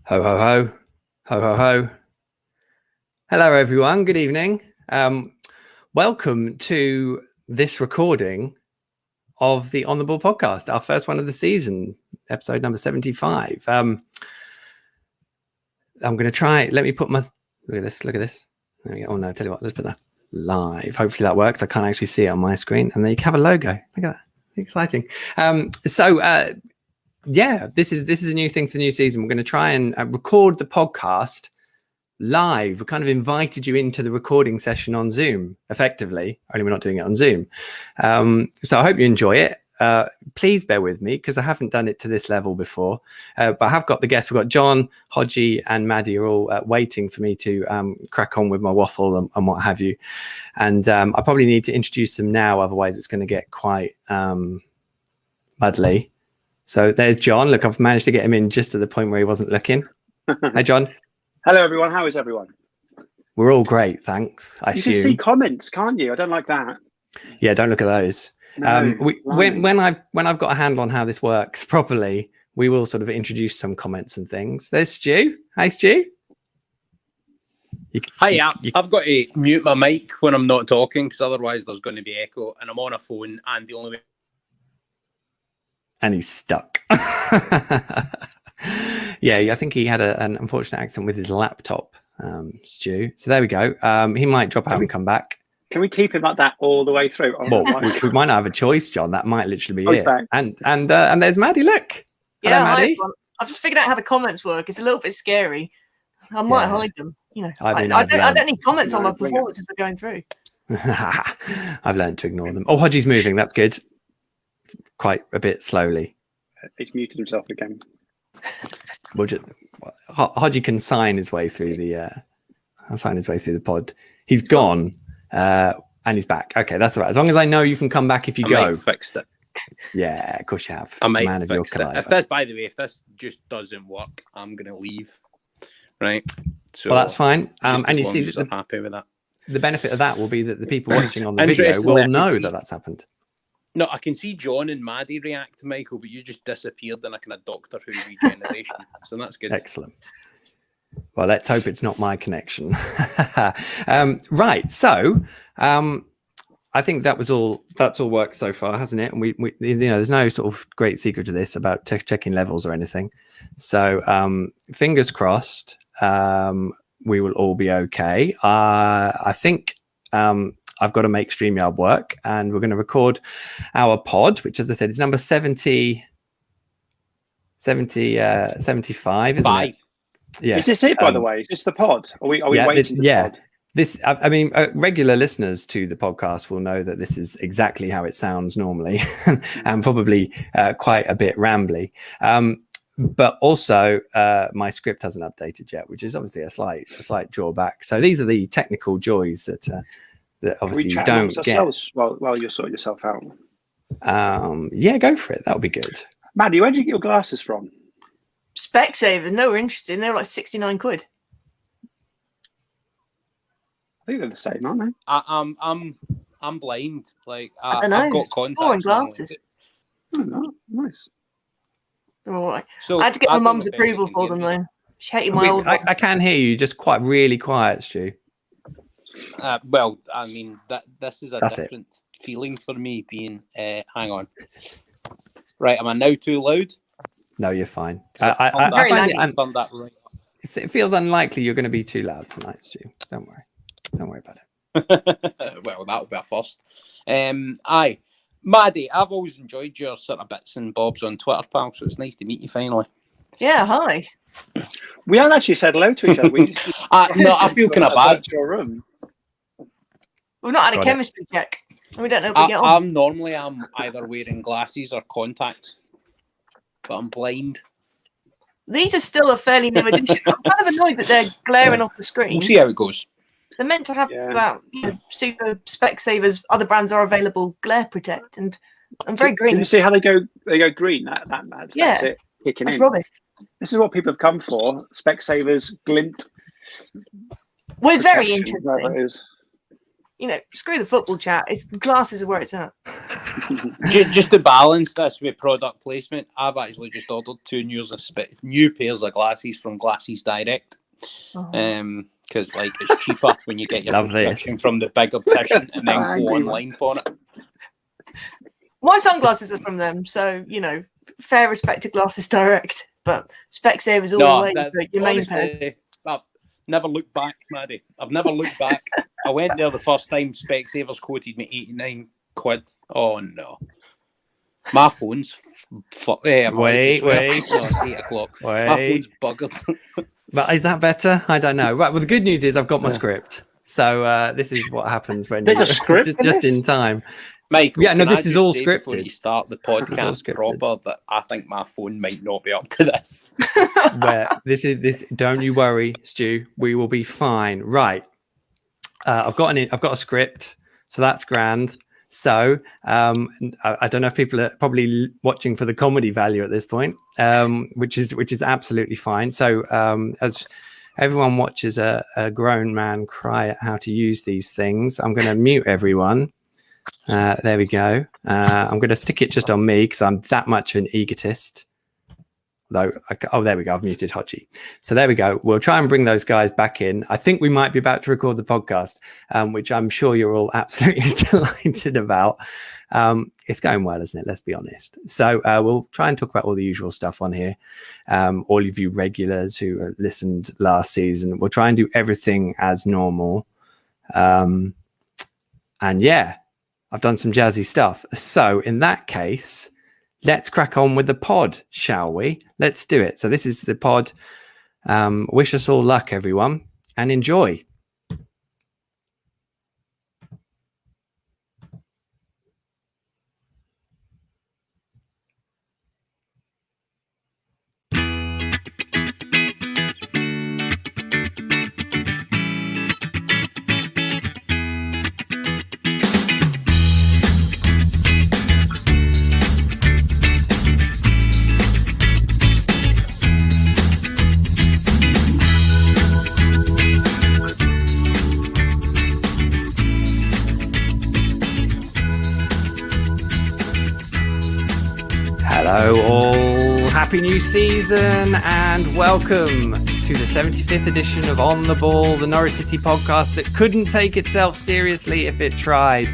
Ho, ho, ho. Ho, ho, ho. Hello, everyone. Good evening. Welcome to this recording of the On the Ball podcast, our first one of the season, episode number 75. I'm going to try. Let me put my... Look at this. Look at this. There we go. Oh, no. Tell you what. Let's put that live. Hopefully that works. I can't actually see it on my screen. And then you can have a logo. Look at that. Exciting. Yeah, this is a new thing for the new season. We're going to try and record the podcast live. We kind of invited you into the recording session on Zoom, effectively. Only we're not doing it on Zoom. So I hope you enjoy it. Please bear with me because I haven't done it to this level before. But I have got the guests. We've got John, Hodgey, and Maddie are all waiting for me to crack on with my waffle and what have you. And I probably need to introduce them now, otherwise it's going to get quite muddly. So there's John. Look, I've managed to get him in just at the point where he wasn't looking. Hi, John. Hello, everyone. How is everyone? We're all great, thanks. I assume. You can see comments, can't you? I don't like that. Yeah, don't look at those. No, when I've got a handle on how this works properly, we will sort of introduce some comments and things. There's Stu. Hi, Stu. Hiya. I've got to mute my mic when I'm not talking because otherwise there's going to be echo, and I'm on a phone, and the only way. And he's stuck. Yeah, I think he had an unfortunate accident with his laptop, Stu. So there we go. He might drop out and come back. Can we keep him like that all the way through? Well, we might not have a choice, John. That might literally be it. Back. And there's Maddie. Look. Yeah, hello, Maddie. I've just figured out how the comments work. It's a little bit scary. I might hide them. You know, I don't need comments on my performances we're going through. I've learned to ignore them. Oh, Hodgey's moving. That's good. Quite a bit slowly. He's muted himself again. Hodgey can sign his way through the pod. He's gone and he's back. Okay, that's all right. As long as I know you can come back if you go. I fixed it. Yeah, of course you have. I might fix it. If this, by the way, if this just doesn't work, I'm gonna leave. Right. So well, that's fine. And you see, I'm happy with that. The benefit of that will be that the people watching on the video will know that that's happened. No, I can see John and Maddie react to Michael, but you just disappeared in a kind of Doctor Who regeneration. So that's good. Excellent. Well, let's hope it's not my connection. Right. So I think that's all worked so far, hasn't it? And we there's no sort of great secret to this about checking levels or anything. So fingers crossed, we will all be okay. I think I've got to make StreamYard work, and we're going to record our pod, which, as I said, is number 75, isn't it? Yes. Is this it, by the way? Is this the pod? Are we waiting? Pod? This, I mean, regular listeners to the podcast will know that this is exactly how it sounds normally, and probably quite a bit rambly. But also, my script hasn't updated yet, which is obviously a slight drawback. So these are the technical joys that obviously you don't get. While you're sorting yourself out. Yeah, go for it. That'll be good. Maddie, where did you get your glasses from? Specsavers. No, we're interested. They were like 69 quid. I think they're the same, aren't they? I'm blind. Like I don't know. I've got contacts. Boring glasses. Oh, no. Nice. They're all right. So I had to get my mum's approval for them though. She hated my old. I can hear you, just quite really quiet, Stu. Well, I mean this is That's different feeling for me. Being hang on. Right, am I now too loud? No, you're fine. Very I find done that right. it feels unlikely you're going to be too loud tonight, Stu. Don't worry about it. Well, that'll be a first. Aye, Maddie, I've always enjoyed your sort of bits and bobs on Twitter, pal. So it's nice to meet you finally. Yeah, hi. We haven't actually said hello to each other. We just no, I feel kind of bad. Your room. We've not had a chemistry check. We don't know if we get on. I'm either wearing glasses or contacts, but I'm blind. These are still a fairly new edition. I'm kind of annoyed that they're glaring off the screen. We'll see how it goes. They're meant to have that super Specsavers. Other brands are available. Glare protect, and I'm very green. Can you see how they go? They go green. That's it. Kicking That's in. rubbish. This is what people have come for. Specsavers, glint. We're very protection, whatever it interesting. is. You know, screw the football chat. Glasses are where it's at. Just to balance this with product placement, I've actually just ordered 2 new pairs of glasses from Glasses Direct. Because like it's cheaper when you get your prescription from the big optician and then go online for it. My sunglasses are from them, so fair respect to Glasses Direct, but Specsavers always your main pair. I've never looked back, Maddie. I've never looked back. I went there the first time. Specsavers quoted me £89. Oh no, my phone's wait. No, it's 8 o'clock. Wait. My phone's buggered. But is that better? I don't know. Right. Well, the good news is I've got my script. So this is what happens when there's a script just in time. Michael, yeah, no, this is all scripted. Before you start the podcast proper, that I think my phone might not be up to this. This. Don't you worry, Stu. We will be fine. Right. I've got a script, so that's grand. So I don't know if people are probably watching for the comedy value at this point, which is absolutely fine. So as everyone watches a grown man cry at how to use these things, I'm going to mute everyone. There we go. I'm going to stick it just on me because I'm that much of an egotist. There we go. I've muted Hodgey. So there we go. We'll try and bring those guys back in. I think we might be about to record the podcast, which I'm sure you're all absolutely delighted about. It's going well, isn't it? Let's be honest. So we'll try and talk about all the usual stuff on here. All of you regulars who listened last season, we'll try and do everything as normal. And yeah, I've done some jazzy stuff. So in that case, let's crack on with the pod, shall we? Let's do it. So this is the pod. Wish us all luck, everyone, and enjoy. Hello all, happy new season and welcome to the 75th edition of On the Ball, the Norwich City podcast that couldn't take itself seriously if it tried.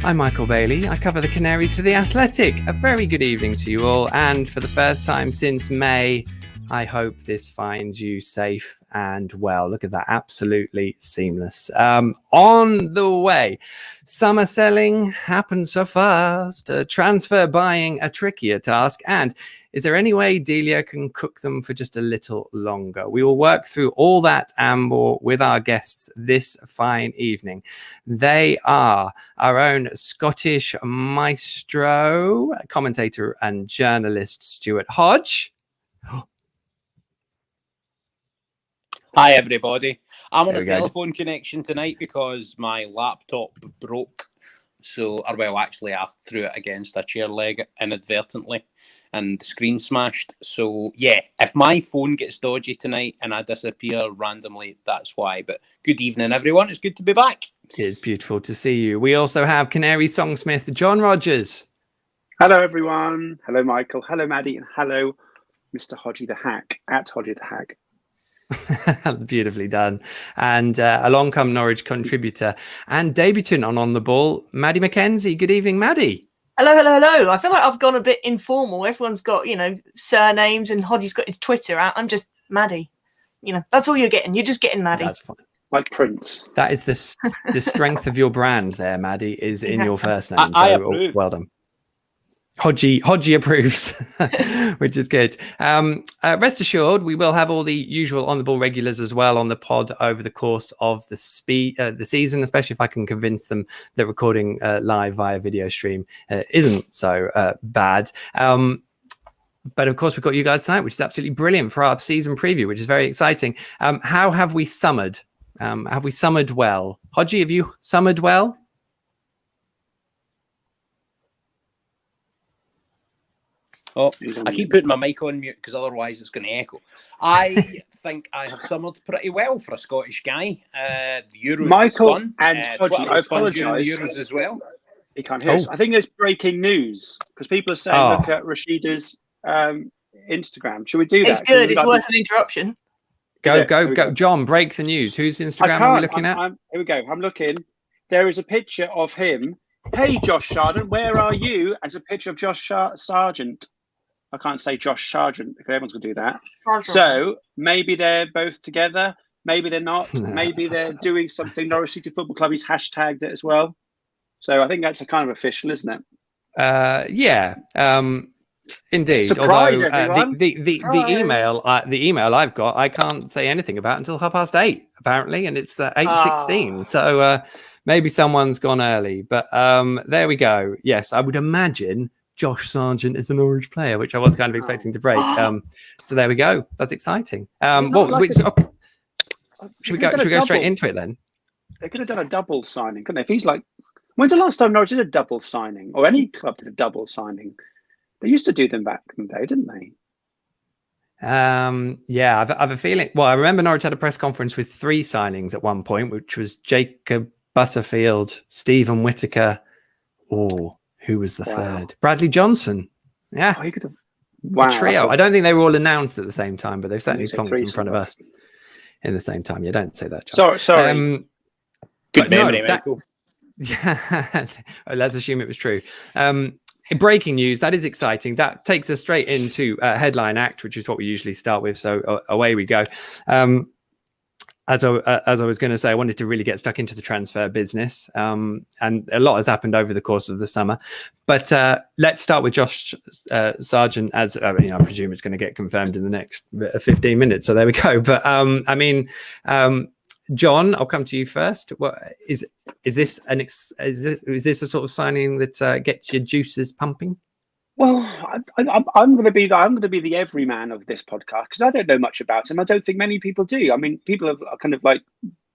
I'm Michael Bailey, I cover the Canaries for The Athletic. A very good evening to you all, and for the first time since May, I hope this finds you safe and well. Look at that, absolutely seamless. On the way, summer selling happens so fast, transfer buying a trickier task, and is there any way Delia can cook them for just a little longer? We will work through all that and more with our guests this fine evening. They are our own Scottish maestro, commentator and journalist Stuart Hodge. Hi, everybody. I'm on a telephone connection tonight because my laptop broke. Actually, I threw it against a chair leg inadvertently and the screen smashed. So, yeah, if my phone gets dodgy tonight and I disappear randomly, that's why. But good evening, everyone. It's good to be back. It's beautiful to see you. We also have Canary songsmith John Rogers. Hello, everyone. Hello, Michael. Hello, Maddie. And hello, Mr. Hodgey the Hack, at Hodgey the Hack. Beautifully done. And along come Norwich contributor and debutant on the Ball, Maddie Mackenzie. Good evening, Maddie. Hello. I feel like I've gone a bit informal. Everyone's got, surnames, and Hodgey's got his Twitter out. I'm just Maddie. That's all you're getting. You're just getting Maddie. That's fine. Like Prince. That is the strength of your brand there, Maddie, is in your first name. I approve. Well done. Hodgey approves, which is good. Rest assured, we will have all the usual On the Ball regulars as well on the pod over the course of the season, especially if I can convince them that recording live via video stream isn't so bad. But of course, we've got you guys tonight, which is absolutely brilliant for our season preview, which is very exciting. How have we summered? Have we summered well? Hodgey, have you summered well? Oh, I keep putting my mic on mute because otherwise it's going to echo. I think I have summered pretty well for a Scottish guy. The Euros Michael was fun. And Hodgey, I apologise. The Euros as well. He can't hear us. I think there's breaking news because people are saying, look at Rashida's Instagram. Should we do that? It's good. It's worth an interruption. Go. John, break the news. Whose Instagram are we looking at? Here we go. I'm looking. There is a picture of him. Hey, Josh Sargent, where are you? And it's a picture of Josh Sargent. I can't say Josh Sargent because everyone's going to do that. So maybe they're both together. Maybe they're not. Maybe they're doing something. Norwich City Football Club is hashtagged it as well. So I think that's a kind of official, isn't it? Yeah. Indeed. Surprise, although everyone. the email I've got, I can't say anything about until 8:30 apparently, and it's 8:16. So maybe someone's gone early, but there we go. Yes, I would imagine Josh Sargent is an Norwich player, which I was kind of expecting to break. So there we go. That's exciting. Should we go straight into it then? They could have done a double signing, couldn't they? If he's like, when's the last time Norwich did a double signing, or any club did a double signing? They used to do them back in the day, didn't they? Yeah, I've a feeling. Well, I remember Norwich had a press conference with 3 signings at one point, which was Jacob Butterfield, Stephen Whittaker. Oh, who was the third? Bradley Johnson. Yeah, he could have. Wow, trio. I don't think they were all announced at the same time, but they've certainly come in front of us in the same time. Yeah, don't say that, John. Sorry. Good memory, Michael. Yeah, let's assume it was true. Breaking news, that is exciting. That takes us straight into headline act, which is what we usually start with. So away we go. As I was going to say, I wanted to really get stuck into the transfer business, and a lot has happened over the course of the summer. But let's start with Josh Sargent, as I presume it's going to get confirmed in the next 15 minutes. So there we go. But John, I'll come to you first. What is this a sort of signing that gets your juices pumping? Well, I'm going to be the everyman of this podcast because I don't know much about him. I don't think many people do. I mean, people have kind of like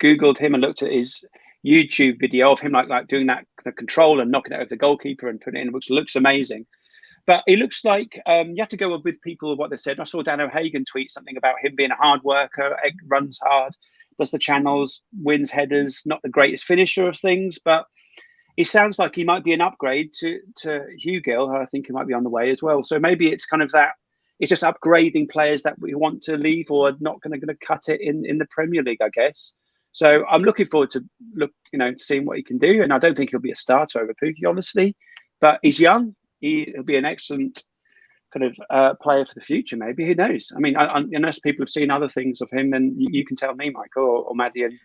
Googled him and looked at his YouTube video of him like doing that kind of control and knocking it over the goalkeeper and putting it in, which looks amazing. But it looks like you have to go with people what they said. I saw Dan O'Hagan tweet something about him being a hard worker, runs hard, does the channels, wins headers, not the greatest finisher of things, but he sounds like he might be an upgrade to Hugill, who I think he might be on the way as well. So maybe it's kind of that, it's just upgrading players that we want to leave or are not going to cut it in the Premier League, I guess. So I'm looking forward to seeing what he can do. And I don't think he'll be a starter over Pukki, honestly, but he's young. He'll be an excellent kind of player for the future, maybe. Who knows? I mean, unless people have seen other things of him, then you can tell me, Michael, or Maddie and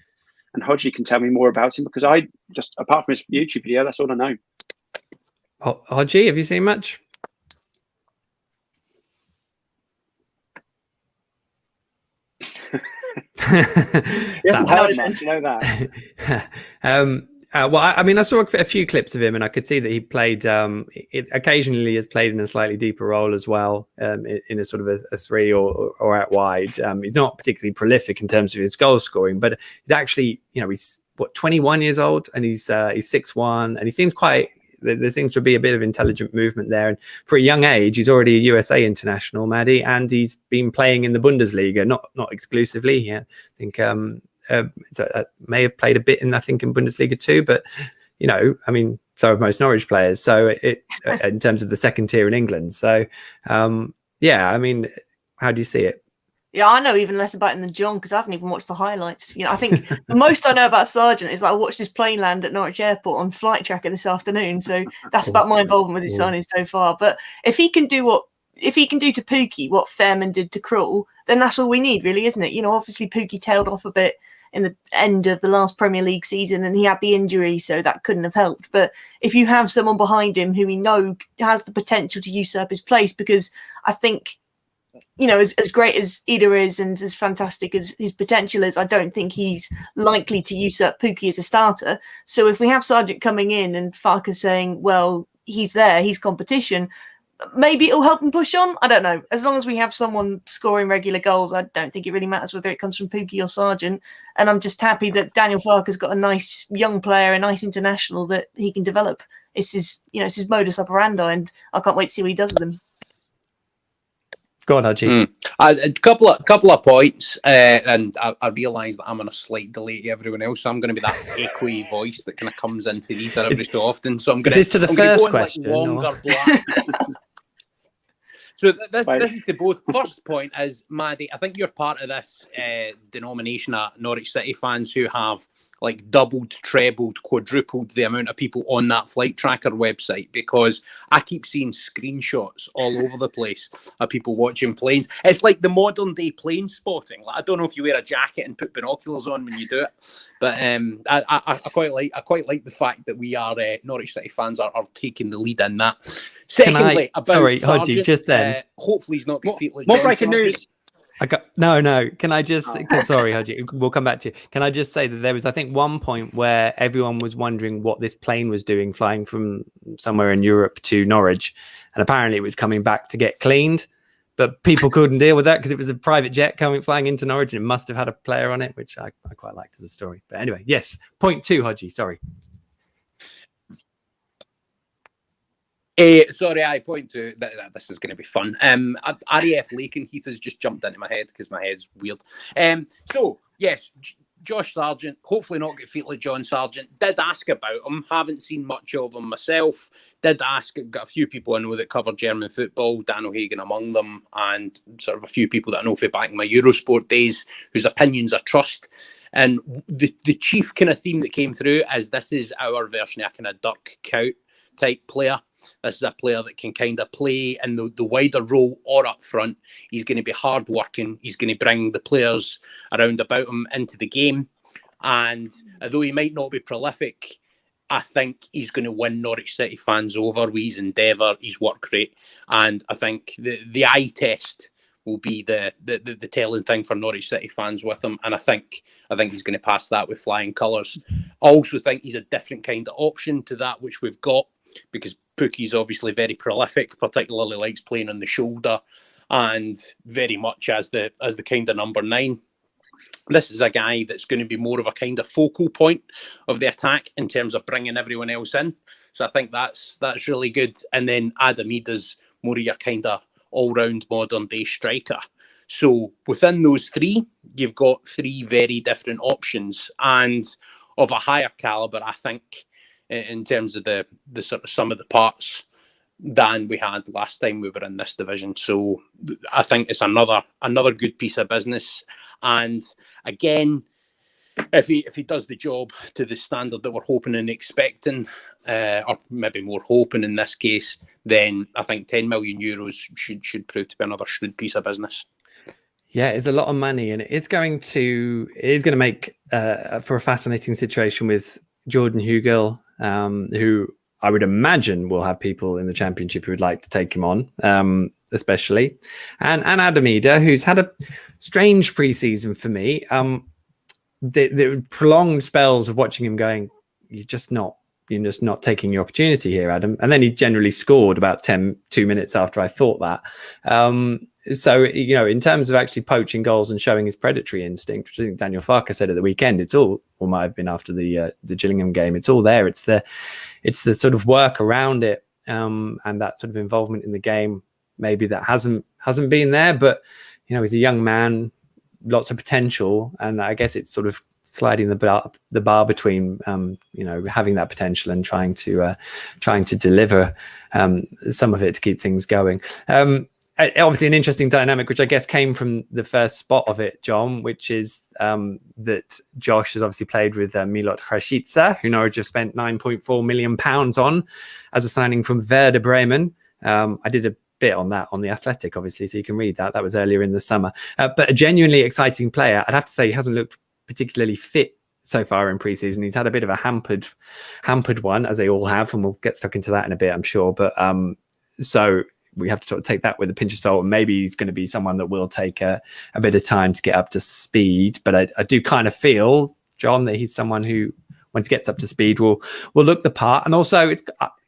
Hodgey can tell me more about him, because I just, apart from his YouTube video, that's all I know. Hodgey, have you seen much? He hasn't heard much, you know that. Well, I mean, I saw a few clips of him, and I could see that he played. Occasionally, has played in a slightly deeper role as well, in a sort of a 3 or out wide. He's not particularly prolific in terms of his goal scoring, but he's actually, he's 21 years old, and he's 6'1", and he seems quite. There seems to be a bit of intelligent movement there, and for a young age, he's already a USA international, Maddie, and he's been playing in the Bundesliga, not exclusively. Yeah, I think. May have played a bit in Bundesliga too, but I mean, so have most Norwich players. So in terms of the second tier in England. So yeah, I mean, how do you see it? Yeah, I know even less about him than John, because I haven't even watched the highlights. I think the most I know about Sargent is I watched his plane land at Norwich Airport on Flight Tracker this afternoon. So that's about my involvement with his signing so far. But if he can do to Pukki what Fairman did to Krul, then that's all we need, really, isn't it? Obviously Pukki tailed off a bit in the end of the last Premier League season, and he had the injury, so that couldn't have helped. But if you have someone behind him who we know has the potential to usurp his place, because I think, as great as Ida is and as fantastic as his potential is, I don't think he's likely to usurp Pukki as a starter. So if we have Sargent coming in and Farkas saying, well, he's there, he's competition, maybe it'll help him push on. I don't know. As long as we have someone scoring regular goals, I don't think it really matters whether it comes from Pukki or Sargent. And I'm just happy that Daniel Farker's got a nice young player, a nice international that he can develop. It's his modus operandi, and I can't wait to see what he does with him. Go on, Hodgey. A couple of points, and I realise that I'm on a slight delay to everyone else, so I'm going to be that echoey voice that kind of comes into the ether every so often. So I'm going to. Is this to the first question? Like longer blocks. So this is to both. First point is, Maddie, I think you're part of this denomination of Norwich City fans who have like doubled, trebled, quadrupled the amount of people on that flight tracker website, because I keep seeing screenshots all over the place of people watching planes. It's like the modern day plane spotting. Like, I don't know if you wear a jacket and put binoculars on when you do it, but I quite like the fact that we are Norwich City fans are taking the lead in that. Secondly, sorry, Hodgey, just then. Hopefully he's not got feet like more breaking news. No. Can I just? Sorry, Hodgey. We'll come back to you. Can I just say that there was, I think, one point where everyone was wondering what this plane was doing, flying from somewhere in Europe to Norwich, and apparently it was coming back to get cleaned, but people couldn't deal with that because it was a private jet flying into Norwich, and it must have had a player on it, which I quite liked as a story. But anyway, yes. Point 2, Hodgey. Sorry. Sorry, I point to that. This is going to be fun. RAF Lakenheath has just jumped into my head because my head's weird. So yes, Josh Sargent, hopefully not get feet like John Sargent. Did ask about him. Haven't seen much of him myself. Did ask. Got a few people I know that cover German football. Dan O'Hagan among them, and sort of a few people that I know from back in my Eurosport days, whose opinions I trust. And the chief kind of theme that came through is this is our version of a kind of Dirk Kuyt type player. This is a player that can kind of play in the wider role or up front. He's going to be hard working. He's going to bring the players around about him into the game. And although he might not be prolific, I think he's going to win Norwich City fans over with his endeavour, his work rate. And I think the eye test will be the telling thing for Norwich City fans with him. And I think he's going to pass that with flying colours. I also think he's a different kind of option to that which we've got, because Pookie's obviously very prolific, particularly likes playing on the shoulder and very much as the kind of number 9. This is a guy that's going to be more of a kind of focal point of the attack in terms of bringing everyone else in. So I think that's really good. And then Adam Ida's more of your kind of all-round modern day striker. So within those 3, you've got 3 very different options and of a higher calibre, I think, in terms of the sort of sum of the parts than we had last time we were in this division. So I think it's another good piece of business. And again, if he does the job to the standard that we're hoping and expecting, or maybe more hoping in this case, then I think 10 million euros should prove to be another shrewd piece of business. Yeah, it's a lot of money, and it is going to make for a fascinating situation with Jordan Hugill, who I would imagine will have people in the Championship who would like to take him on, especially, and Adam Ida, who's had a strange preseason for me. The prolonged spells of watching him going, you're just not taking your opportunity here, Adam. And then he generally scored about 2 minutes after I thought that. So, in terms of actually poaching goals and showing his predatory instinct, which I think Daniel Farker said at the weekend, it's all, or might have been after the Gillingham game, it's all there. It's the sort of work around it, and that sort of involvement in the game, maybe that hasn't been there. But he's a young man, lots of potential, and I guess it's sort of sliding the bar between having that potential and trying to deliver some of it to keep things going. Obviously an interesting dynamic, which I guess came from the first spot of it, John, which is that Josh has obviously played with Milot Rashica, who Norwich have spent £9.4 million on as a signing from Werder Bremen. I did a bit on that on The Athletic, obviously, so you can read that. That was earlier in the summer. But a genuinely exciting player. I'd have to say he hasn't looked particularly fit so far in pre-season. He's had a bit of a hampered one, as they all have, and we'll get stuck into that in a bit, I'm sure. But so we have to sort of take that with a pinch of salt, and maybe he's going to be someone that will take a bit of time to get up to speed. But I do kind of feel, John, that he's someone who, once he gets up to speed, will look the part. And also, it's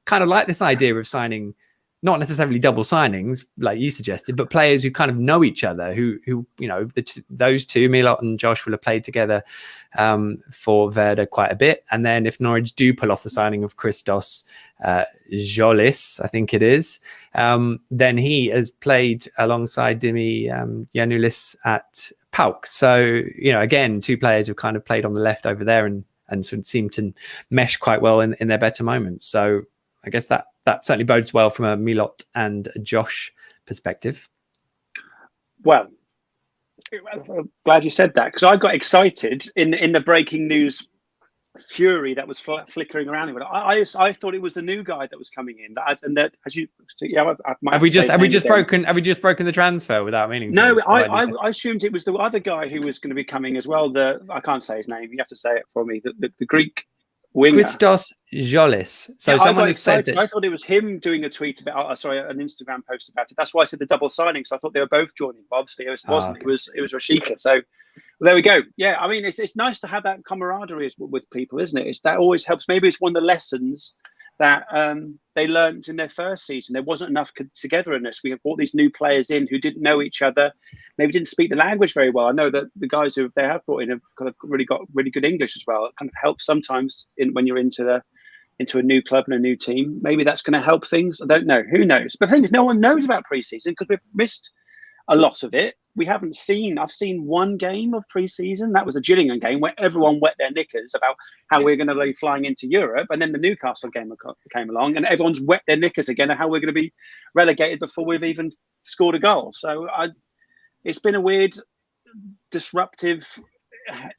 kind of like this idea of signing not necessarily double signings like you suggested, but players who kind of know each other, who those two, Milot and Josh, will have played together for Werder quite a bit. And then if Norwich do pull off the signing of Christos Jolis, I think it is, then he has played alongside Dimi Yanulis at PAOK. So, again, two players who kind of played on the left over there and sort of seem to mesh quite well in their better moments. So I guess that certainly bodes well from a Milot and Josh perspective. Well, I'm glad you said that, because I got excited in the breaking news fury that was flickering around. But I thought it was the new guy that was coming in. Have we just broken the transfer without meaning to? No, I assumed it was the other guy who was going to be coming as well. I can't say his name. You have to say it for me. The Greek winger. Christos Jolis. So someone has said that. I thought it was him doing a tweet about, an Instagram post about it. That's why I said the double signing. So I thought they were both joining. But obviously it wasn't. Okay. It was Rashika. So there we go. Yeah, I mean, it's nice to have that camaraderie with people, isn't it? That always helps. Maybe it's one of the lessons that they learned in their first season. There wasn't enough togetherness. We have brought these new players in who didn't know each other, maybe didn't speak the language very well. I know that the guys who they have brought in have kind of really got really good English as well. It kind of helps sometimes when you're into a new club and a new team. Maybe that's going to help things. I don't know. Who knows? But the thing is, no one knows about pre-season because we've missed a lot of it. I've seen one game of pre-season. That was a Gillingham game where everyone wet their knickers about how we're going to be flying into Europe. And then the Newcastle game came along and everyone's wet their knickers again and how we're going to be relegated before we've even scored a goal. So it's been a weird, disruptive,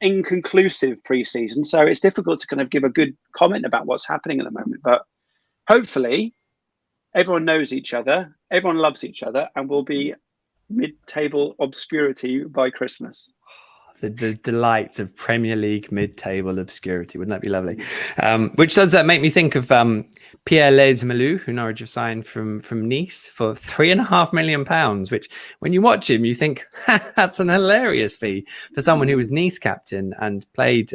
inconclusive pre-season. So it's difficult to kind of give a good comment about what's happening at the moment. But hopefully everyone knows each other, everyone loves each other, and we'll be mid-table obscurity by Christmas. The delights of Premier League mid-table obscurity. Wouldn't that be lovely? Which does make me think of Pierre Lees-Melou, who Norwich have signed from Nice for £3.5 million, which when you watch him, you think that's an hilarious fee for someone who was Nice captain and played,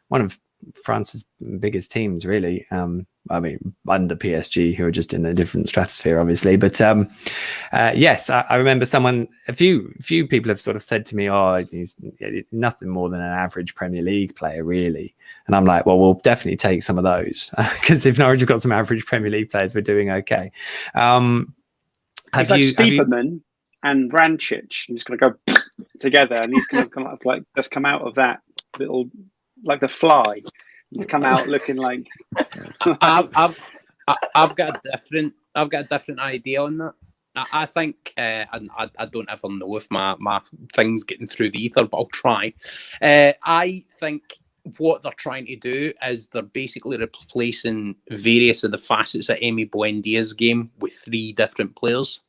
one of France's biggest teams, really. I mean, under PSG, who are just in a different stratosphere, obviously. But yes, I remember a few people have sort of said to me, "Oh, he's nothing more than an average Premier League player, really." And I'm like, "Well, we'll definitely take some of those because if Norwich have got some average Premier League players, we're doing okay." Stiepermann and Vrancic. He's going to go together, and he's going to come up just come out of that little, like the fly. He's come out looking like. I've got a different idea on that. I think, and I don't ever know if my thing's getting through the ether, but I'll try. I think what they're trying to do is they're basically replacing various of the facets of Emi Buendia's game with three different players.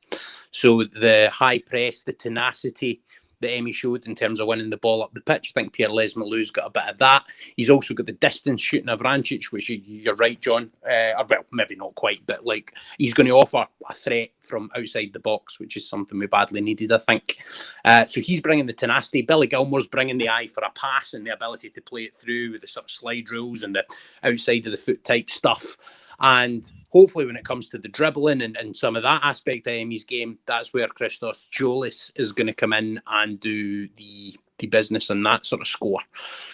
So the high press, the tenacity that Emi showed in terms of winning the ball up the pitch. I think Pierre Lees-Melou's got a bit of that. He's also got the distance shooting of Vrancic, which you're right, John. Well, maybe not quite, but like he's going to offer a threat from outside the box, which is something we badly needed, I think. So he's bringing the tenacity. Billy Gilmore's bringing the eye for a pass and the ability to play it through with the sort of slide rules and the outside of the foot type stuff. And hopefully when it comes to the dribbling and some of that aspect of Emi's game, that's where Christos Jolis is going to come in and do the business on that sort of score.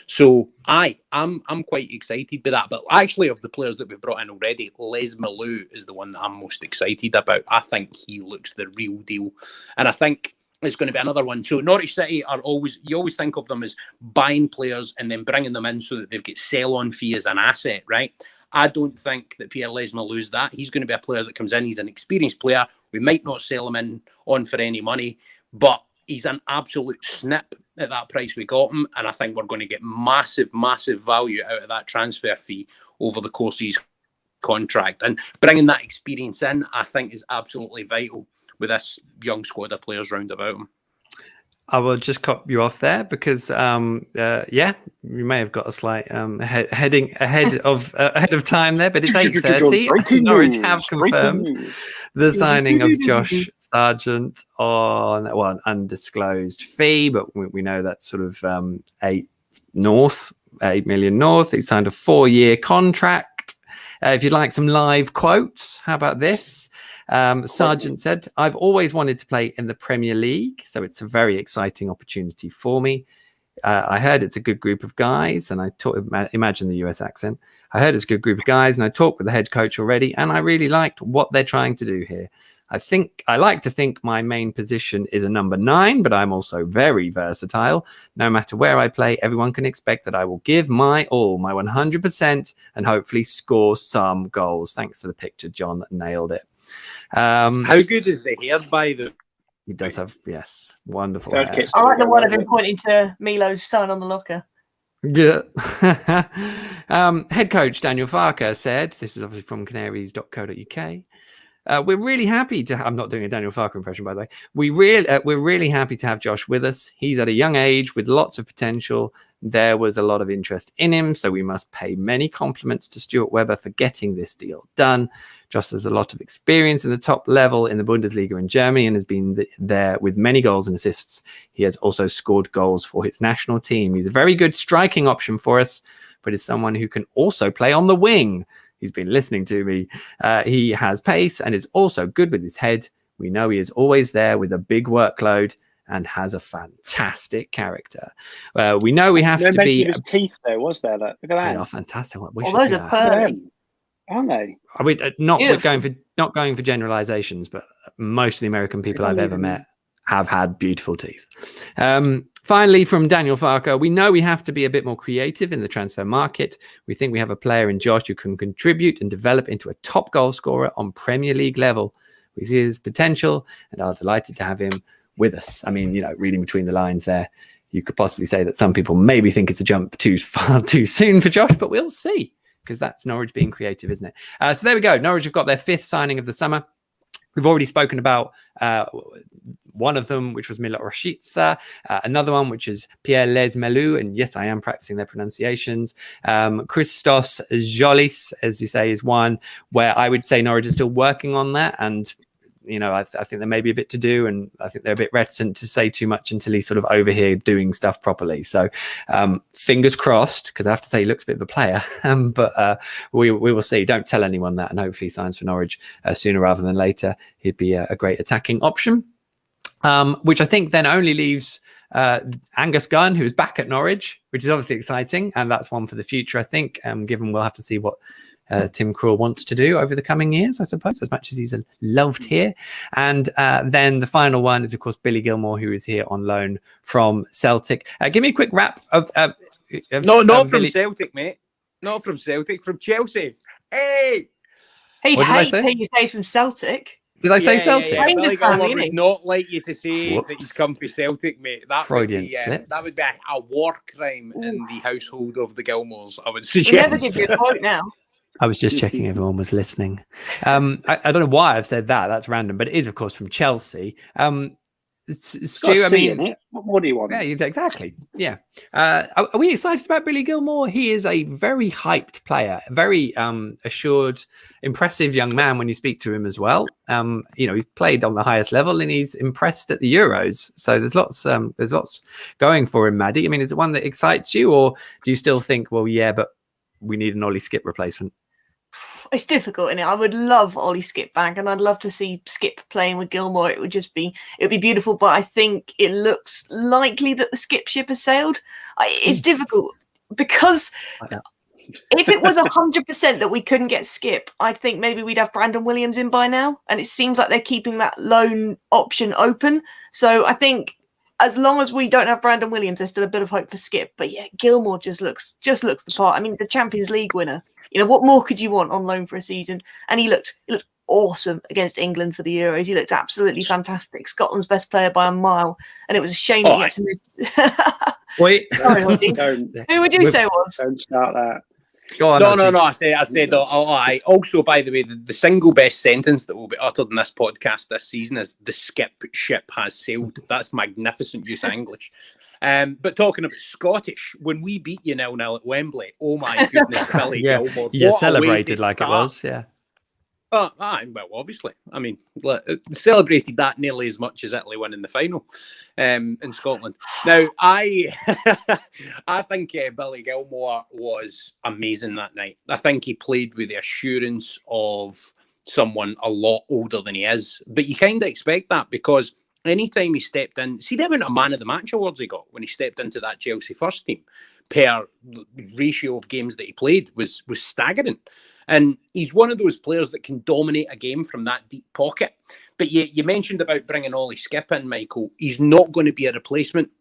So I'm quite excited by that. But actually of the players that we've brought in already, Lees-Melou is the one that I'm most excited about. I think he looks the real deal. And I think it's going to be another one. So Norwich City you always think of them as buying players and then bringing them in so that they've got sell-on fee as an asset, right? I don't think that Pierre Lees-Melou's that. He's going to be a player that comes in. He's an experienced player. We might not sell him on for any money, but he's an absolute snip at that price we got him. And I think we're going to get massive, massive value out of that transfer fee over the course of his contract. And bringing that experience in, I think, is absolutely vital with this young squad of players round about him. I will just cut you off there because, you may have got a slight heading ahead of time there, but it's 8:30. Norwich have confirmed the signing of Josh Sargent on an undisclosed fee, but we know that's sort of 8 million north. He signed a 4-year contract. If you'd like some live quotes, how about this? Sargent said, I've always wanted to play in the Premier League, so it's a very exciting opportunity for me. I heard it's a good group of guys, and imagine the US accent. I heard it's a good group of guys, and I talked with the head coach already, and I really liked what they're trying to do here. I like to think my main position is a number 9, but I'm also very versatile. No matter where I play, everyone can expect that I will give my all, my 100%, and hopefully score some goals. Thanks for the picture, John. Nailed it. How good is the hair, by the way? He does have, yes, wonderful Third hair. kit's I like the gonna one go of him over. pointing to Milo's son on the locker. Yeah. Head coach Daniel Farker said, this is obviously from canaries.co.uk. We're really happy to. I'm not doing a Daniel Farker impression, by the way. We're really happy to have Josh with us. He's at a young age with lots of potential. There was a lot of interest in him, so we must pay many compliments to Stuart Webber for getting this deal done. Josh has a lot of experience in the top level in the Bundesliga in Germany and has been there with many goals and assists. He has also scored goals for his national team. He's a very good striking option for us, but is someone who can also play on the wing. He's been listening to me. He has pace and is also good with his head. We know he is always there with a big workload and has a fantastic character. We know we have to be. His teeth, though, was there? Look at that. They are fantastic. Oh, those are pearly. Aren't they? Are we not going for generalizations, but most of the American people I've ever met have had beautiful teeth. Finally, from Daniel Farker, we know we have to be a bit more creative in the transfer market. We think we have a player in Josh who can contribute and develop into a top goal scorer on Premier League level. We see his potential and are delighted to have him with us. I mean, reading between the lines there, you could possibly say that some people maybe think it's a jump far too soon for Josh, but we'll see, because that's Norwich being creative, isn't it? So there we go. Norwich have got their 5th signing of the summer. We've already spoken about one of them, which was Milot Rashica, another one, which is Pierre Lesmelou, and yes, I am practicing their pronunciations. Christos Jolis, as you say, is one where I would say Norwich is still working on that, and I think there may be a bit to do, and I think they're a bit reticent to say too much until he's sort of over here doing stuff properly. So fingers crossed, because I have to say he looks a bit of a player, but we will see. Don't tell anyone that, and hopefully he signs for Norwich sooner rather than later. He'd be a great attacking option, which I think then only leaves Angus Gunn, who's back at Norwich, which is obviously exciting, and that's one for the future, I think, given we'll have to see what Tim Krul wants to do over the coming years, I suppose, as much as he's loved here. And then the final one is, of course, Billy Gilmore, who is here on loan from Celtic. Give me a quick wrap of not from Billy. Celtic, mate. Not from Celtic, from Chelsea. Hey! He'd What did I hate say? hearing you say he's from Celtic. Did I say Celtic? Yeah. Rangers Billy fan, Gilmore isn't he? would not like you to say that Whoops. he's come for Celtic, mate. Freudian slip. That would be a war crime in the household of the Gilmores, I would He'll never suggest. give you a quote now. I was just checking everyone was listening. I don't know why I've said that. That's random, but it is, of course, from Chelsea. Stu, I mean, what do you want? Yeah, exactly. Yeah. Are we excited about Billy Gilmore? He is a very hyped player, very assured, impressive young man when you speak to him as well. He's played on the highest level and he's impressed at the Euros. So there's lots going for him, Maddie. I mean, is it one that excites you, or do you still think, well, yeah, but we need an Ollie Skip replacement? It's difficult, isn't it? I would love Ollie Skip back, and I'd love to see Skip playing with Gilmore. It would be beautiful, but I think it looks likely that the Skip ship has sailed. It's difficult because if it was 100% that we couldn't get Skip, I think maybe we'd have Brandon Williams in by now, and it seems like they're keeping that loan option open. So I think as long as we don't have Brandon Williams, there's still a bit of hope for Skip. But yeah, Gilmore just looks the part. I mean, he's a Champions League winner. What more could you want on loan for a season? And he looked awesome against England for the Euros. He looked absolutely fantastic. Scotland's best player by a mile. And it was a shame that he had to move. Wait. Sorry, Hodgey. Who would you say was? Don't start that. Go on, No. I said. Also, by the way, the single best sentence that will be uttered in this podcast this season is "the Skip ship has sailed." That's magnificent use of English. But talking about Scottish, when we beat you 0-0 at Wembley, oh my goodness, Billy Gilmore! You what a way celebrated to like start. it was, yeah. Well, obviously. I mean, celebrated that nearly as much as Italy winning the final in Scotland. Now, I think Billy Gilmore was amazing that night. I think he played with the assurance of someone a lot older than he is. But you kind of expect that because anytime he stepped in, see the amount of man of the match awards he got when he stepped into that Chelsea first team per ratio of games that he played was staggering. And he's one of those players that can dominate a game from that deep pocket. But you mentioned about bringing Ollie Skipp in, Michael. He's not going to be a replacement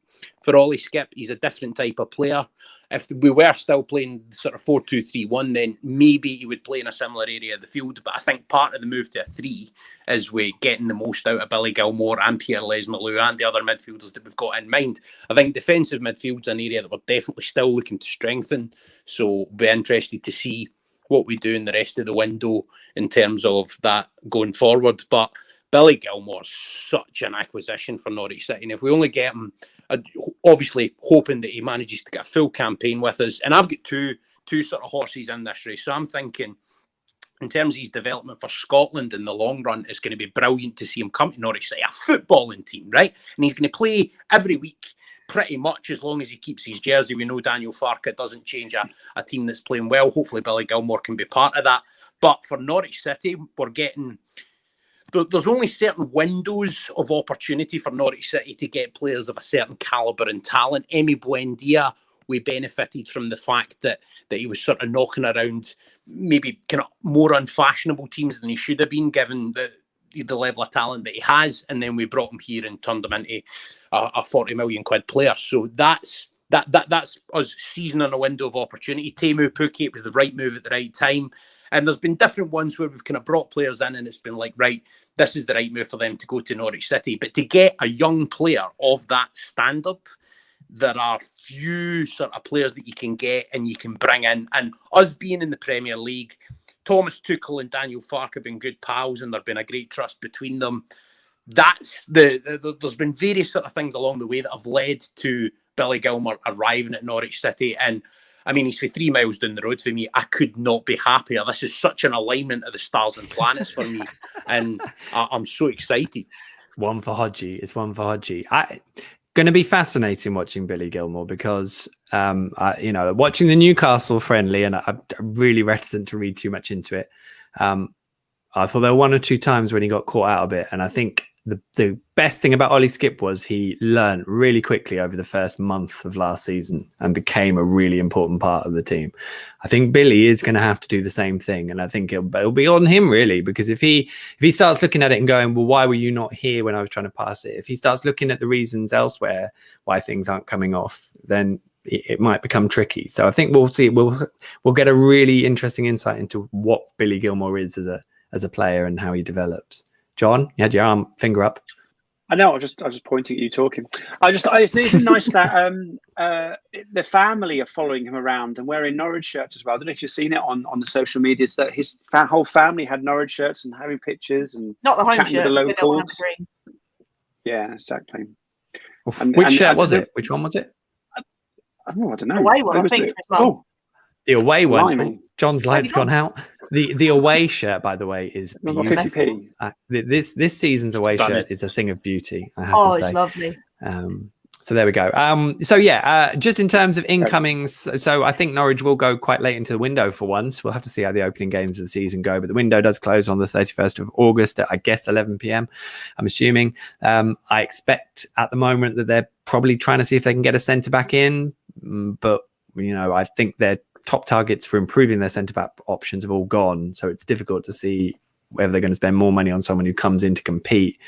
for Ollie Skipp. He's a different type of player. If we were still playing sort of 4-2-3-1, then maybe he would play in a similar area of the field. But I think part of the move to a 3 is we getting the most out of Billy Gilmore and Pierre Lesmelu and the other midfielders that we've got in mind. I think defensive midfield's an area that we're definitely still looking to strengthen. So we'll be interested to see what we do in the rest of the window in terms of that going forward. But Billy Gilmore's such an acquisition for Norwich City. And if we only get him, obviously hoping that he manages to get a full campaign with us. And I've got two sort of horses in this race. So I'm thinking in terms of his development for Scotland in the long run, it's going to be brilliant to see him come to Norwich City, a footballing team, right? And he's going to play every week pretty much as long as he keeps his jersey. We know Daniel Farke doesn't change a team that's playing well. Hopefully Billy Gilmore can be part of that. But for Norwich City, we're getting... There's only certain windows of opportunity for Norwich City to get players of a certain calibre and talent. Emi Buendia, we benefited from the fact that he was sort of knocking around maybe kind of more unfashionable teams than he should have been, given the level of talent that he has, and then we brought him here and turned him into a 40 million quid player. So that's us seasoning a window of opportunity. Teemu Pukki, it was the right move at the right time. And there's been different ones where we've kind of brought players in and it's been like, right, this is the right move for them to go to Norwich City. But to get a young player of that standard, there are few sort of players that you can get and you can bring in. And us being in the Premier League, Thomas Tuchel and Daniel Farke have been good pals and there's been a great trust between them. That's there's been various sort of things along the way that have led to Billy Gilmore arriving at Norwich City. And I mean, he's for 3 miles down the road for me. I could not be happier. This is such an alignment of the stars and planets for me. And I'm so excited. One for Hodgey. It's one for Hodgey. Going to be fascinating watching Billy Gilmore because, watching the Newcastle friendly, and I'm really reticent to read too much into it. I thought there were 1 or 2 times when he got caught out a bit. And I think the best thing about Ollie Skipp was he learned really quickly over the first month of last season and became a really important part of the team. I think Billy is going to have to do the same thing. And I think it'll be on him really, because if he starts looking at it and going, well, why were you not here when I was trying to pass it? If he starts looking at the reasons elsewhere why things aren't coming off, then it might become tricky. So I think we'll see. We'll get a really interesting insight into what Billy Gilmore is as a player and how he develops. John, you had your finger up. I know. I was just pointing at you talking. It's nice that the family are following him around and wearing Norwich shirts as well. I don't know if you've seen it on the social medias that his whole family had Norwich shirts and having pictures and not the home chatting shirt, with the locals. the Yeah, exactly. Which shirt was it? Which one was it? I don't know. Away one, I think. The away one. Blimey. John's light's gone out. The away shirt, by the way, is beautiful. This season's away shirt is a thing of beauty, I have to say. It's lovely. So there we go. Just in terms of incomings, so I think Norwich will go quite late into the window for once. We'll have to see how the opening games of the season go, but the window does close on the 31st of August at, I guess, 11 p.m. I'm assuming. I expect at the moment that they're probably trying to see if they can get a centre-back in, but I think their top targets for improving their centre-back options have all gone, so it's difficult to see whether they're going to spend more money on someone who comes in to compete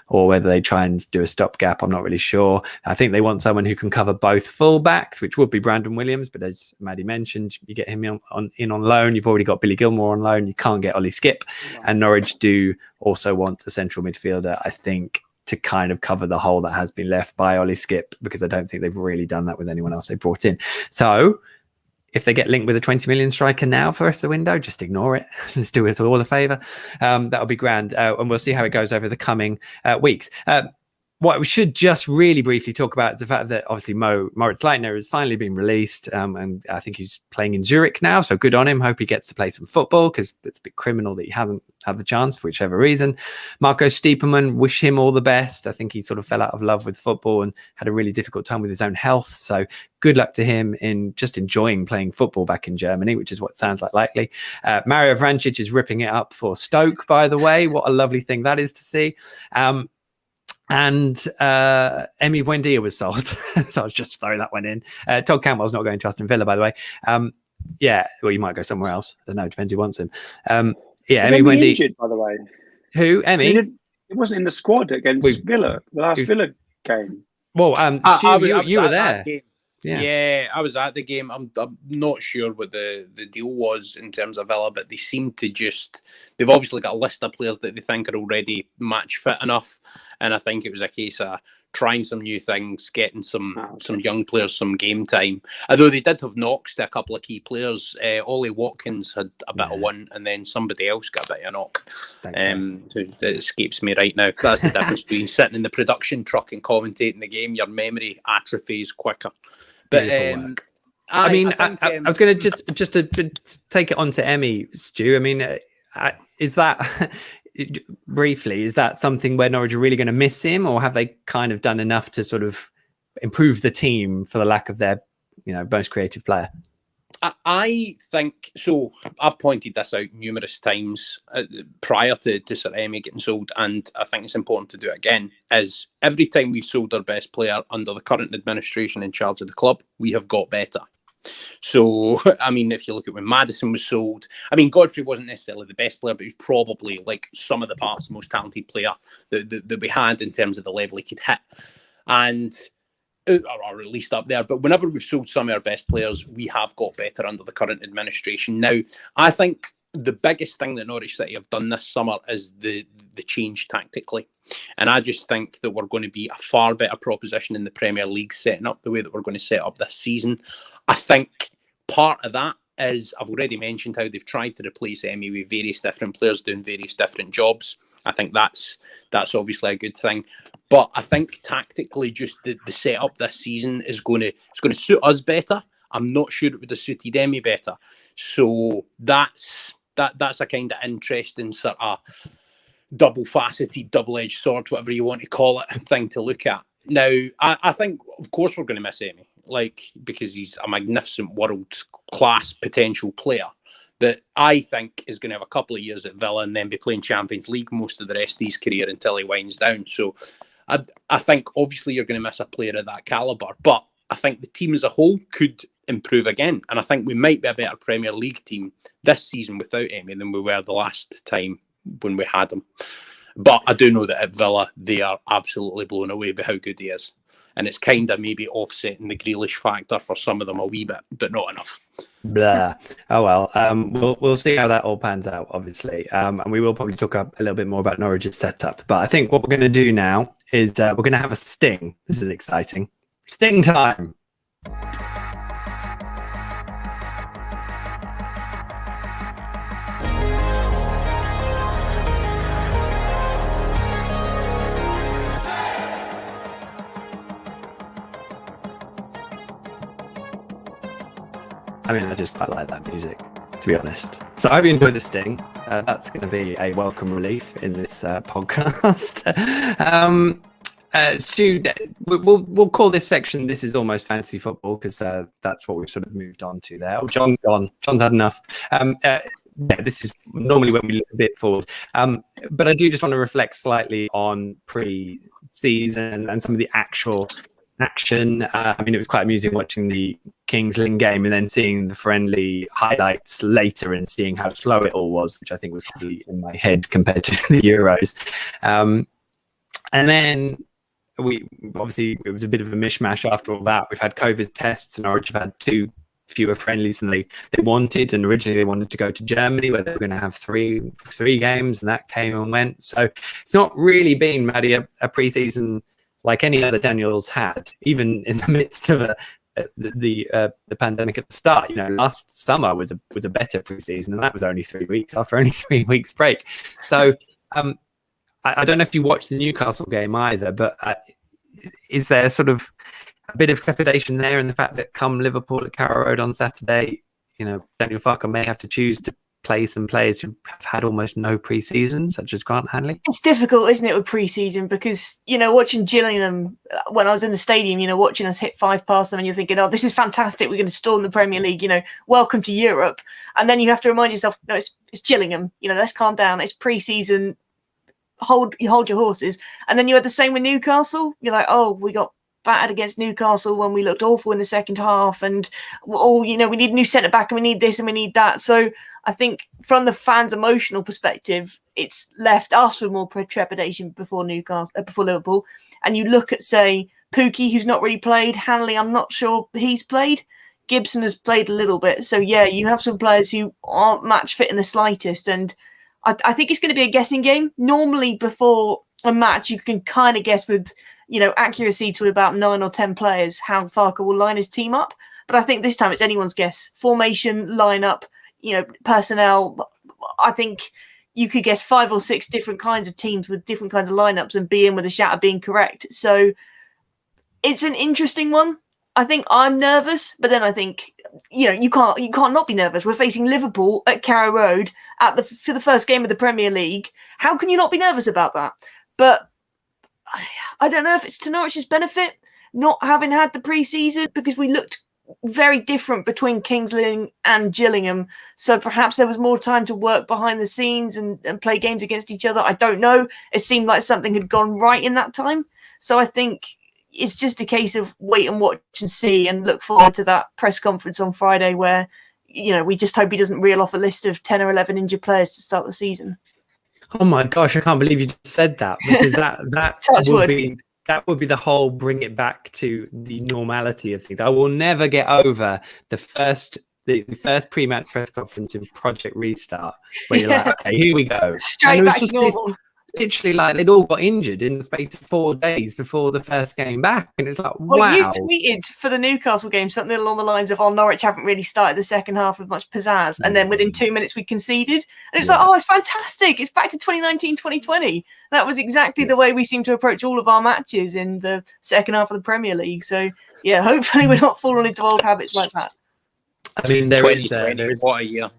or whether they try and do a stopgap. I'm not really sure. I think they want someone who can cover both full-backs, which would be Brandon Williams, but as Maddie mentioned, you get him on loan. You've already got Billy Gilmore on loan. You can't get Ollie Skipp. And Norwich do also want a central midfielder, I think, to kind of cover the hole that has been left by Ollie Skipp, because I don't think they've really done that with anyone else they brought in. So if they get linked with a 20 million striker now for the rest of the window, just ignore it. Let's do us all a favour. That'll be grand. And we'll see how it goes over the coming weeks. what we should just really briefly talk about is the fact that obviously Moritz Leitner has finally been released, and I think he's playing in Zurich now, so good on him. Hope he gets to play some football, because it's a bit criminal that he hasn't had the chance for whichever reason. Marco Stiepermann, wish him all the best. I think he sort of fell out of love with football and had a really difficult time with his own health, so good luck to him in just enjoying playing football back in Germany, which is what sounds like likely. Mario Vrancic is ripping it up for Stoke, by the way. What a lovely thing that is to see. And Emi Buendia was sold. So I was just throwing that one in. Todd Cantwell's not going to Aston Villa, by the way. Yeah, well, you might go somewhere else. I don't know. Depends who wants him. Yeah, Emi Buendia. Injured, by the way. Who? Emi? It wasn't in the squad against Villa, the last Villa game. Well, Stu, you were there. Yeah, I was at the game. I'm not sure what the deal was in terms of Villa, but they seem to they've obviously got a list of players that they think are already match fit enough. And I think it was a case of trying some new things, getting some young players some game time. Although they did have knocks to a couple of key players. Ollie Watkins had a bit of one, and then somebody else got a bit of a knock. It escapes me right now. That's the difference between sitting in the production truck and commentating the game. Your memory atrophies quicker. But I was going to just to take it on to Emi, Stu. I mean, is that briefly, is that something where Norwich are really going to miss him, or have they kind of done enough to sort of improve the team for the lack of their, most creative player? I think so. I've pointed this out numerous times prior to Sir Emi getting sold, and I think it's important to do it again. Is every time we've sold our best player under the current administration in charge of the club, we have got better. So, I mean, if you look at when Maddison was sold, I mean, Godfrey wasn't necessarily the best player, but he was probably, like some of the parts, the most talented player that we had in terms of the level he could hit. And or at least up there. But whenever we've sold some of our best players, we have got better under the current administration. Now, I think the biggest thing that Norwich City have done this summer is the change tactically. And I just think that we're going to be a far better proposition in the Premier League setting up the way that we're going to set up this season. I think part of that is, I've already mentioned how they've tried to replace Emi with various different players doing various different jobs. I think that's obviously a good thing. But I think tactically, just the setup this season is going to suit us better. I'm not sure it would have suited Emi better. So that's a kind of interesting sort of double-faceted, double-edged sword, whatever you want to call it, thing to look at. Now, I think, of course, we're going to miss Emi, because he's a magnificent world-class potential player that I think is going to have a couple of years at Villa and then be playing Champions League most of the rest of his career until he winds down. So I think obviously you're going to miss a player of that calibre, but I think the team as a whole could improve again. And I think we might be a better Premier League team this season without Emi than we were the last time when we had him. But I do know that at Villa, they are absolutely blown away by how good he is. And it's kind of maybe offsetting the Grealish factor for some of them a wee bit, but not enough. Blah. Oh, well, we'll see how that all pans out, obviously. And we will probably talk a little bit more about Norwich's setup. But I think what we're going to do now is we're going to have a sting. This is exciting. Sting time. I mean, I just quite like that music, to be honest. So I hope you enjoyed the sting. That's going to be a welcome relief in this podcast. Stu, we'll call this section "This is Almost Fantasy Football" because that's what we've sort of moved on to there. Oh, John's gone. John's had enough. This is normally when we look a bit forward. But I do just want to reflect slightly on pre-season and some of the actual action. I mean, it was quite amusing watching the Kings Lynn game and then seeing the friendly highlights later and seeing how slow it all was, which I think was probably in my head compared to the Euros. And then obviously it was a bit of a mishmash after all that. We've had COVID tests and Norwich have had 2 fewer friendlies than they wanted, and originally they wanted to go to Germany where they were going to have three games, and that came and went. So it's not really been, Maddie, a pre-season like any other Daniels had, even in the midst of the pandemic at the start. Last summer was a better preseason, and that was only 3 weeks after only 3 weeks break. So I I don't know if you watched the Newcastle game either, but is there sort of a bit of trepidation there in the fact that come Liverpool at Carrow Road on Saturday, Daniel Farke may have to choose to play some players who have had almost no pre-season, such as Grant Hanley? It's difficult, isn't it, with pre-season? Because, watching Gillingham, when I was in the stadium, watching us hit 5 past them and you're thinking, oh, this is fantastic. We're going to storm the Premier League, welcome to Europe. And then you have to remind yourself, no, it's Gillingham. Let's calm down. It's pre-season. Hold your horses. And then you had the same with Newcastle. You're like, oh, we got battered against Newcastle when we looked awful in the second half, and we need a new centre back and we need this and we need that. So I think from the fans' emotional perspective, it's left us with more trepidation before Liverpool. And you look at, say, Pookie, who's not really played. Hanley, I'm not sure he's played. Gibson has played a little bit. So yeah, you have some players who aren't match fit in the slightest, and I think it's going to be a guessing game. Normally before a match, you can kind of guess with accuracy to about 9 or 10 players how Farke will line his team up. But I think this time it's anyone's guess. Formation, lineup, personnel. I think you could guess 5 or 6 different kinds of teams with different kinds of lineups and be in with a shout of being correct. So it's an interesting one. I think I'm nervous, but then I think you can't not be nervous. We're facing Liverpool at Carrow Road for the first game of the Premier League. How can you not be nervous about that? But I don't know if it's to Norwich's benefit not having had the pre-season, because we looked very different between Kings Lynn and Gillingham. So perhaps there was more time to work behind the scenes and play games against each other. I don't know. It seemed like something had gone right in that time. So I think it's just a case of wait and watch and see, and look forward to that press conference on Friday where, we just hope he doesn't reel off a list of 10 or 11 injured players to start the season. Oh my gosh, I can't believe you just said that, because that would be the whole bring it back to the normality of things. I will never get over the first pre-match press conference in Project Restart where you're like, okay, here we go. Straight back to normal. Literally, like, they'd all got injured in the space of 4 days before the first game back, and it's like, wow. Well, you tweeted for the Newcastle game something along the lines of, Norwich haven't really started the second half with much pizzazz, and then within 2 minutes we conceded, and it's like, oh, it's fantastic, it's back to 2019-2020. That was exactly the way we seem to approach all of our matches in the second half of the Premier League. So yeah, hopefully we're not falling into old habits like that. I mean, there is what a year.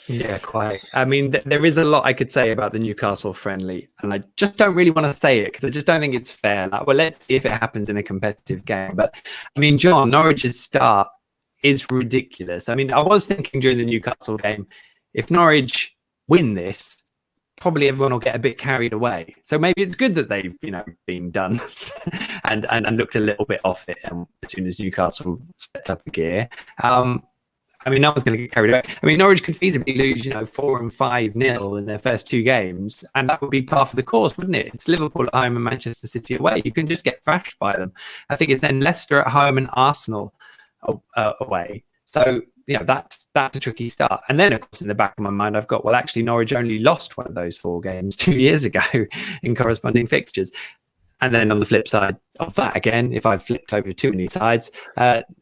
Yeah, quite. I mean, there is a lot I could say about the Newcastle friendly, and I just don't really want to say it because I just don't think it's fair. Like, well, let's see if it happens in a competitive game. But I mean, John, Norwich's start is ridiculous. I mean, I was thinking during the Newcastle game, if Norwich win this, probably everyone will get a bit carried away. So maybe it's good that they've, been done and looked a little bit off it as soon as Newcastle stepped up a gear. I mean, no one's going to get carried away. I mean, Norwich could feasibly lose, 4 and 5-0 in their first 2 games, and that would be par for the course, wouldn't it? It's Liverpool at home and Manchester City away. You can just get thrashed by them. I think it's then Leicester at home and Arsenal away. So, that's a tricky start. And then, of course, in the back of my mind, I've got, well, actually, Norwich only lost one of those 4 games 2 years ago in corresponding fixtures. And then on the flip side of that, again, if I've flipped over too many sides,